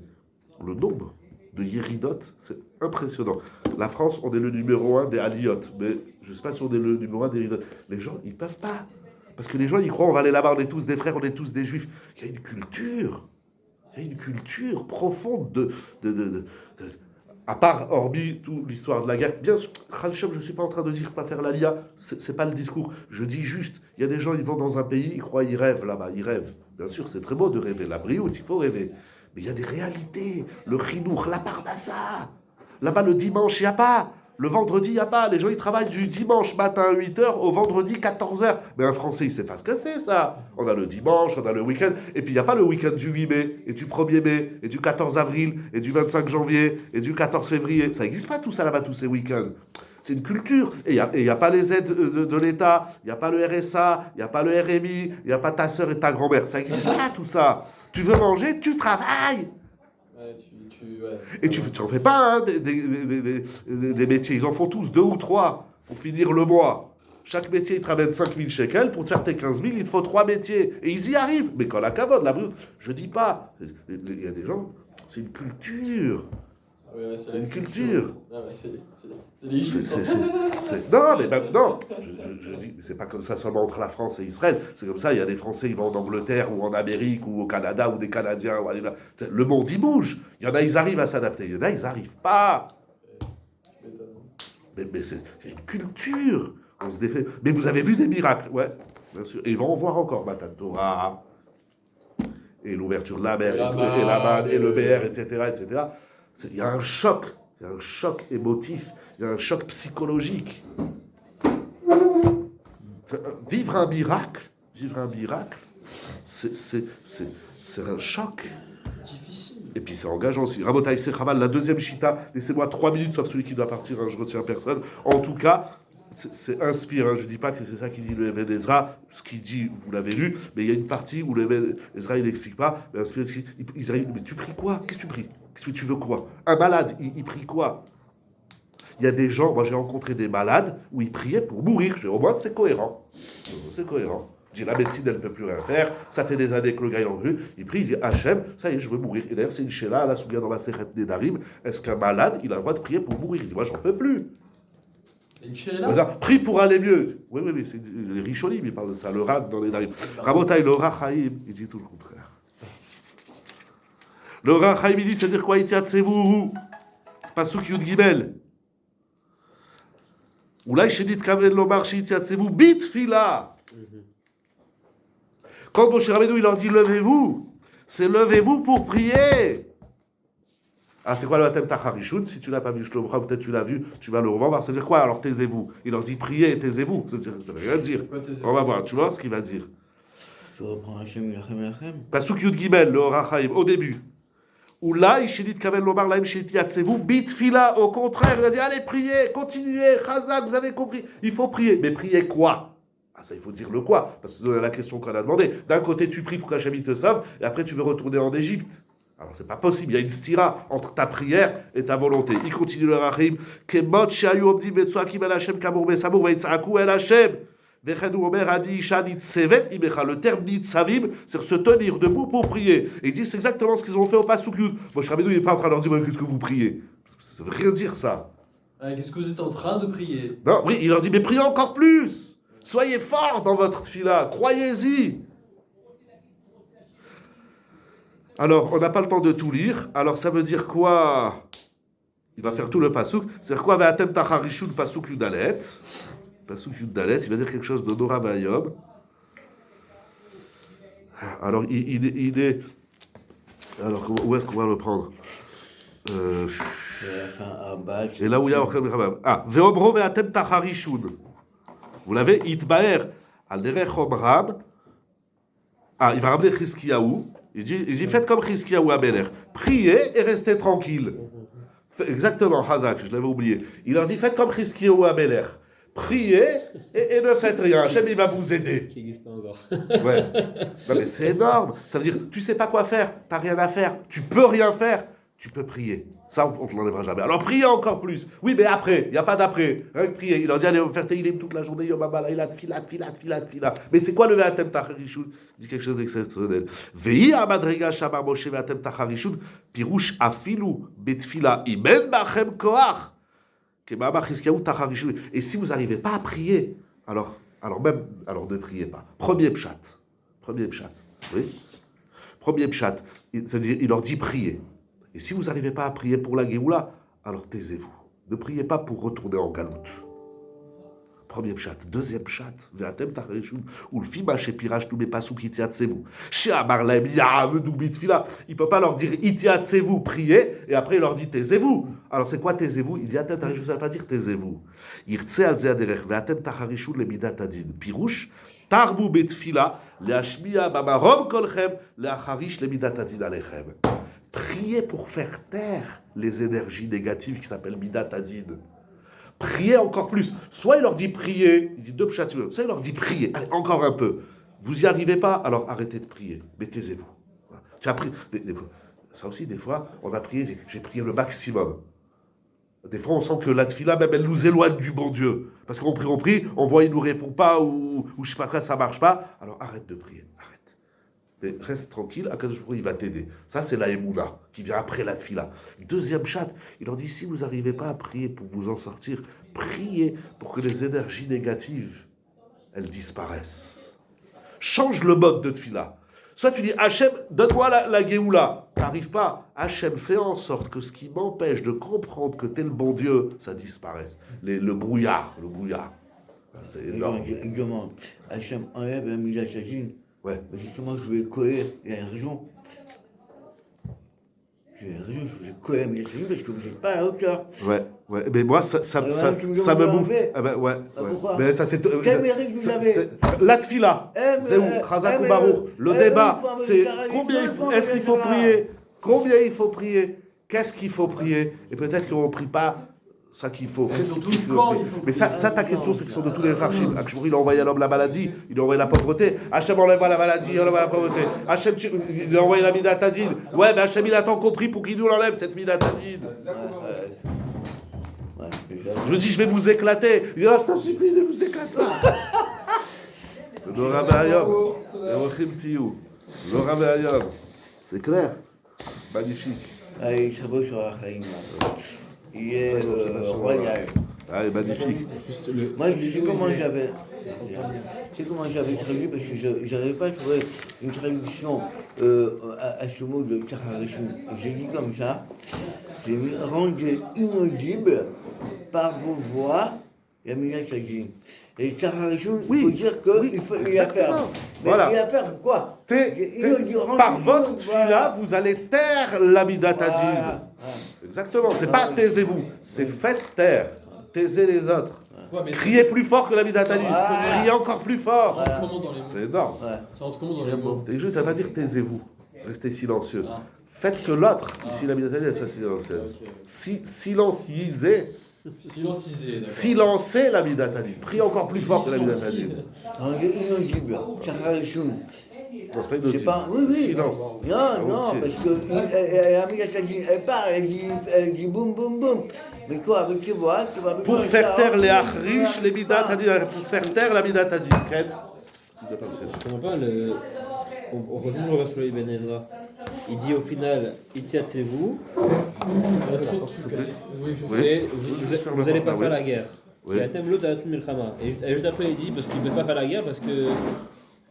Le nombre de Yéridot, c'est impressionnant. La France, on est le numéro 1 des Aliyot. Mais je ne sais pas si on est le numéro 1 des Yéridot. Les gens, ils ne peuvent pas. Parce que les gens, ils croient, on va aller là-bas, on est tous des frères, on est tous des Juifs. Il y a une culture. Il y a une culture profonde à part, hormis toute l'histoire de la guerre. Bien sûr, je ne suis pas en train de dire qu'il ne faut pas faire l'Aliyah. C'est pas le discours. Je dis juste, il y a des gens, ils vont dans un pays, ils croient, ils rêvent là-bas, ils rêvent. Bien sûr, c'est très beau de rêver. La briout, il faut rêver. Mais il y a des réalités. Le chinour, la parnassa. Là-bas, le dimanche, il n'y a pas. Le vendredi, il n'y a pas. Les gens, ils travaillent du dimanche matin à 8h au vendredi 14h. Mais un Français, il ne sait pas ce que c'est, ça. On a le dimanche, on a le week-end. Et puis, il n'y a pas le week-end du 8 mai, et du 1er mai, et du 14 avril, et du 25 janvier, et du 14 février. Ça n'existe pas tout ça là-bas, tous ces week-ends. C'est une culture. Et il n'y a pas les aides de l'État, il n'y a pas le RSA, il n'y a pas le RMI, il n'y a pas ta sœur et ta grand-mère. Ça n'existe pas, tout ça. Tu veux manger, tu travailles. Et tu n'en fais pas hein, des métiers. Ils en font tous 2 ou 3 pour finir le mois. Chaque métier, il te ramène 5 000 shekels. Pour te faire tes 15 000, il te faut 3 métiers. Et ils y arrivent. Mais quand la cavode, je dis pas. Il y a des gens, c'est une culture. C'est une culture. Non, mais même, non. Je dis, mais c'est pas comme ça seulement entre la France et Israël. C'est comme ça, il y a des Français, ils vont en Angleterre ou en Amérique ou au Canada ou des Canadiens. Le monde, il bouge. Il y en a, ils arrivent à s'adapter. Il y en a, ils n'arrivent pas. Mais c'est une culture. On se défait. Mais vous avez vu des miracles, ouais, bien sûr. Et ils vont en voir encore. Matan Torah, et l'ouverture de la mer, et la manne, et le BR, etc., etc. Il y a un choc émotif, il y a un choc psychologique. Vivre un miracle, c'est un choc. C'est difficile. Et puis c'est engageant aussi. Rabotai Sechaval, la deuxième chita, laissez-moi 3 minutes, sauf celui qui doit partir, hein, je ne retiens personne. En tout cas, c'est inspirant. Je ne dis pas que c'est ça qui dit le Eben Ezra, ce qu'il dit, vous l'avez lu, mais il y a une partie où le Eben Ezra, il n'explique pas. Mais mais tu pries quoi? Qu'est-ce que tu pries? Qu'est-ce que tu veux quoi? Un malade, il prie quoi? Il y a des gens, moi j'ai rencontré des malades où ils priaient pour mourir. Au moins c'est cohérent. C'est cohérent. Je dis, la médecine, elle ne peut plus rien faire. Ça fait des années que le gars, il en veut. Il prie, il dit, Hachem, ça y est, je veux mourir. Et d'ailleurs, c'est une chéla, là, souviens dans la Sechet Nedarim. Est-ce qu'un malade, il a le droit de prier pour mourir? Il dit, moi, j'en peux plus. Une chéla? Prie pour aller mieux. Oui, c'est les Rishonim, ils parlent de ça, le Rad dans les Darim. Rabotai, le Rachaim, il dit tout le contraire. Le Rachaim, il dit, c'est-à-dire quoi? Itiatsevou, Pasuk Yud Gimel. Oulai Shenit Kaven Lomar Shitiatsevou, Bit Fila. Quand Moshe Rabbeinu, il leur dit levez-vous, c'est levez-vous pour prier. Ah, c'est quoi le Atem Tacharishun? Si tu l'as pas vu, je le vois, peut-être tu l'as vu, tu vas le revoir. Ça veut dire quoi? Alors taisez-vous. Il leur dit priez, taisez-vous. Ça veut rien dire. On va voir, tu vois ce qu'il va dire. Je reprends Hachem Yachem. Pasuk Yud Gimel, le Rachaim, au début. Oulai Shenit Kaven Lomar Laim Shitiatsevou, Bit Fila. Au contraire, il a dit allez priez, continuez, Chazak, vous avez compris. Il faut prier. Mais prier quoi? Ah, ça, il faut dire le quoi, parce que c'est la question qu'on a demandé. D'un côté, tu pries pour qu'Hachem te sauve, et après, tu veux retourner en Égypte. Alors, c'est pas possible. Il y a une stira entre ta prière et ta volonté. Il continue le Rahim. Kemot shayu omdim vetzoakim el Hashem kamur besamur veitzaaku el Hashem. Vechenu omer adi isha nitsevet imecha. Le terme nitzavim, c'est se tenir debout pour prier. Et il dit, c'est exactement ce qu'ils ont fait au Pasuk Yud. Moshe Rabbeinu, il n'est pas en train de leur dire, qu'est-ce que vous priez? Ça veut rien dire, ça. Qu'est-ce que vous êtes en train de prier? Non, oui, il leur dit, mais priez encore plus. Soyez forts dans votre tefila, croyez-y. Alors, on n'a pas le temps de tout lire. Alors, ça veut dire quoi? Il va faire tout le pasouk. C'est quoi? Ve'atem tacharishun pasouk yudalet. Pasouk yudalet, il va dire quelque chose de Nora Vayom. Alors, il est... Alors, où est-ce qu'on va le prendre? Et là où il y a... Ah, ve'omro ve'atem tacharishun. Vous l'avez, Itbaer, al derech omram. Ah, il va ramener Chizkiyahu. Il dit faites comme Chizkiyahu Amelech. Priez et restez tranquille. Exactement, Hazak, je l'avais oublié. Il leur dit faites comme Chizkiyahu Amelech. Priez et ne faites rien. Hachem, il va vous aider. Qui n'existe pas encore. Ouais. Non, mais c'est énorme. Ça veut dire, tu sais pas quoi faire, t'as rien à faire, tu peux rien faire, tu peux prier. Ça, on ne l'enlèvera jamais. Alors, priez encore plus. Oui, mais après, il n'y a pas d'après. Rien que prier. Il leur dit, allez, faire Teilim toute la journée, Yom Hamalayla, Tfilat. Mais c'est quoi le Ve'atem Tacharishun? Il dit quelque chose d'exceptionnel. Ve'i amadrega shamar Moshe Ve'atem Tacharishun, pirouche afilu betfila imen bachem koach. Et si vous n'arrivez pas à prier, alors ne priez pas. Premier pshat. Oui. Premier pshat. C'est-à-dire, il leur dit priez. Et si vous n'arrivez pas à prier pour la Géoula, alors taisez-vous. Ne priez pas pour retourner en galoute. Premier pshat. Deuxième pshat. Ve'atem tacharishun ulfima shepirash tu mepasuk itiatsevou. She'amar lahem ya'amdu bitfila. Il ne peut pas leur dire itiatsevou, priez, et après il leur dit taisez-vous. Alors c'est quoi taisez-vous? Il dit atem tacharishun, ça ne veut pas dire taisez-vous. Yirtse al ze aderech ve'atem tacharishun lemidat adin. Pirouche tarbu betfila le'ashmiya bamarom kolchem le'acharish lemidat adin alechem. Priez pour faire taire les énergies négatives qui s'appellent midat adin. Priez encore plus. Soit il leur dit prier, il dit deux pshat, soit il leur dit prier, allez, encore un peu. Vous n'y arrivez pas, alors arrêtez de prier, mais taisez-vous. Voilà. Tu as prié, des fois, ça aussi, des fois, on a prié, j'ai prié le maximum. Des fois, on sent que la tefila, même, elle nous éloigne du bon Dieu. Parce qu'on prie, on voit, il nous répond pas, ou je sais pas quoi, ça marche pas. Alors arrête de prier, arrête. Mais reste tranquille, Akadosh Baruch Hu, il va t'aider. Ça, c'est la Emouna, qui vient après la tefila. Deuxième chat, il leur dit, si vous n'arrivez pas à prier pour vous en sortir, priez pour que les énergies négatives, elles disparaissent. Change le mode de tefila. Soit tu dis, Hachem, donne-moi la Géoula. T'arrives pas. Hachem, fais en sorte que ce qui m'empêche de comprendre que t'es le bon Dieu, ça disparaisse. Le brouillard. C'est énorme. Je demande, Hachem enlève la Midat Adin. Ouais. Justement, je voulais coller, il y a une raison. Je voulais coller la Midat Adin parce que vous n'êtes pas à la hauteur. Ouais. Mais moi, ça me bouffe. Ah ben, ouais. Pourquoi? Mais ça, c'est. Quel mérite vous avez? La tefila. C'est où? Chazak ou Baruch. Le débat, c'est combien est-ce qu'il faut prier? Combien il faut prier? Qu'est-ce qu'il faut prier? Et peut-être qu'on ne prie pas ça qu'il faut. Surtout quand il faut prier. Mais ça, ta question, c'est que sur de tous les farshim. Akshmour, il a envoyé à l'homme la maladie, il a envoyé la pauvreté. Hachem enlève la maladie, il enlève la pauvreté. Hachem, il a envoyé la midat adin. Ouais, mais Hachem, il a tant compris pour qu'il nous l'enlève, cette midat adin. Je me dis, je vais vous éclater. Il dit, je t'en supplie de vous éclater. Le Rabayom. Le Rabayom. C'est clair. Magnifique. Allez, ça va sur la Chaïm. Il est royal. Allez, magnifique. Moi, je sais comment j'avais traduit, parce que je n'arrivais pas à trouver une traduction à ce mot de Tacharishun. J'ai dit comme ça, j'ai mis rendu inaudible par vos voix la Midat Adin. Et Tacharishun, il faut dire qu'il faut y faire. Mais voilà. il y a faire quoi? Par votre tefila, vous allez taire la midat adin. Voilà. Exactement. C'est pas taisez-vous, c'est faites taire. Taisez les autres. Ouais, mais Criez plus fort que la midat adin. Voilà. Criez encore plus fort. ça rentre comment dans les mots? C'est énorme. Ça rentre comment dans les mots? Et juste, ça ne veut pas dire taisez-vous. Restez silencieux. Ah. Faites que l'autre, ici la midat adin, elle soit silencieuse. Ok. Silenciez. Silencisé, d'accord. Silencez la midat adin. Priez encore plus fort que la midat adin. Rendu inaudible, Tacharishun. Non, c'est pas une C'est pas. autre. Oui. Silence. Non, Entier. parce que la Midat Adin, elle parle, elle dit boum boum boum. Mais toi, avec tes voix, tu vas Pour faire taire les achrish, les midat adin, pour faire taire la midat adin. Je comprends pas le. On retourne sur Ibn Ezra. Il dit au final, Itiatsez-vous, Oui, je sais. c'est vous n'allez pas Oui. faire la guerre. Oui. Et Atem Lot Atum Milchama. Et juste après, il dit parce qu'ils ne veulent pas faire la guerre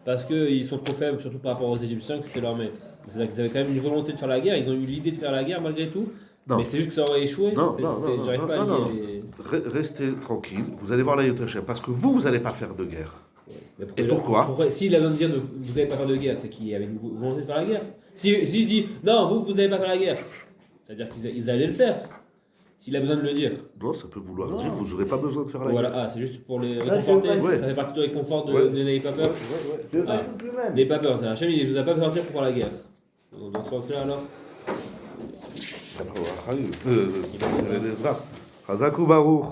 parce qu'ils sont trop faibles, surtout par rapport aux Égyptiens, que c'était leur maître. C'est-à-dire qu'ils avaient quand même une volonté de faire la guerre, ils ont eu l'idée de faire la guerre malgré tout. Non. Mais c'est juste que ça aurait échoué. Non, J'arrive pas à lier les- Restez tranquille, vous allez voir la Yotachem, parce que vous n'allez pas faire de guerre. Mais Et pourquoi S'il a besoin de dire vous n'allez pas faire de guerre, c'est qu'il avait une volonté de faire la guerre. S'il dit non, vous n'allez pas faire la guerre, c'est-à-dire qu'ils allaient le faire. S'il a besoin de le dire. Non, ça peut vouloir dire vous n'aurez pas besoin de faire la Voilà, guerre. c'est juste pour les Là, réconforter. c'est vrai. Ça fait partie du réconfort Ouais. de n'ayez pas peur. C'est pas tout de même. N'ayez pas peur. Hachem, il ne vous a pas fait sortir pour faire la guerre. Dans ce sens-là, alors Chazak ou Baruch.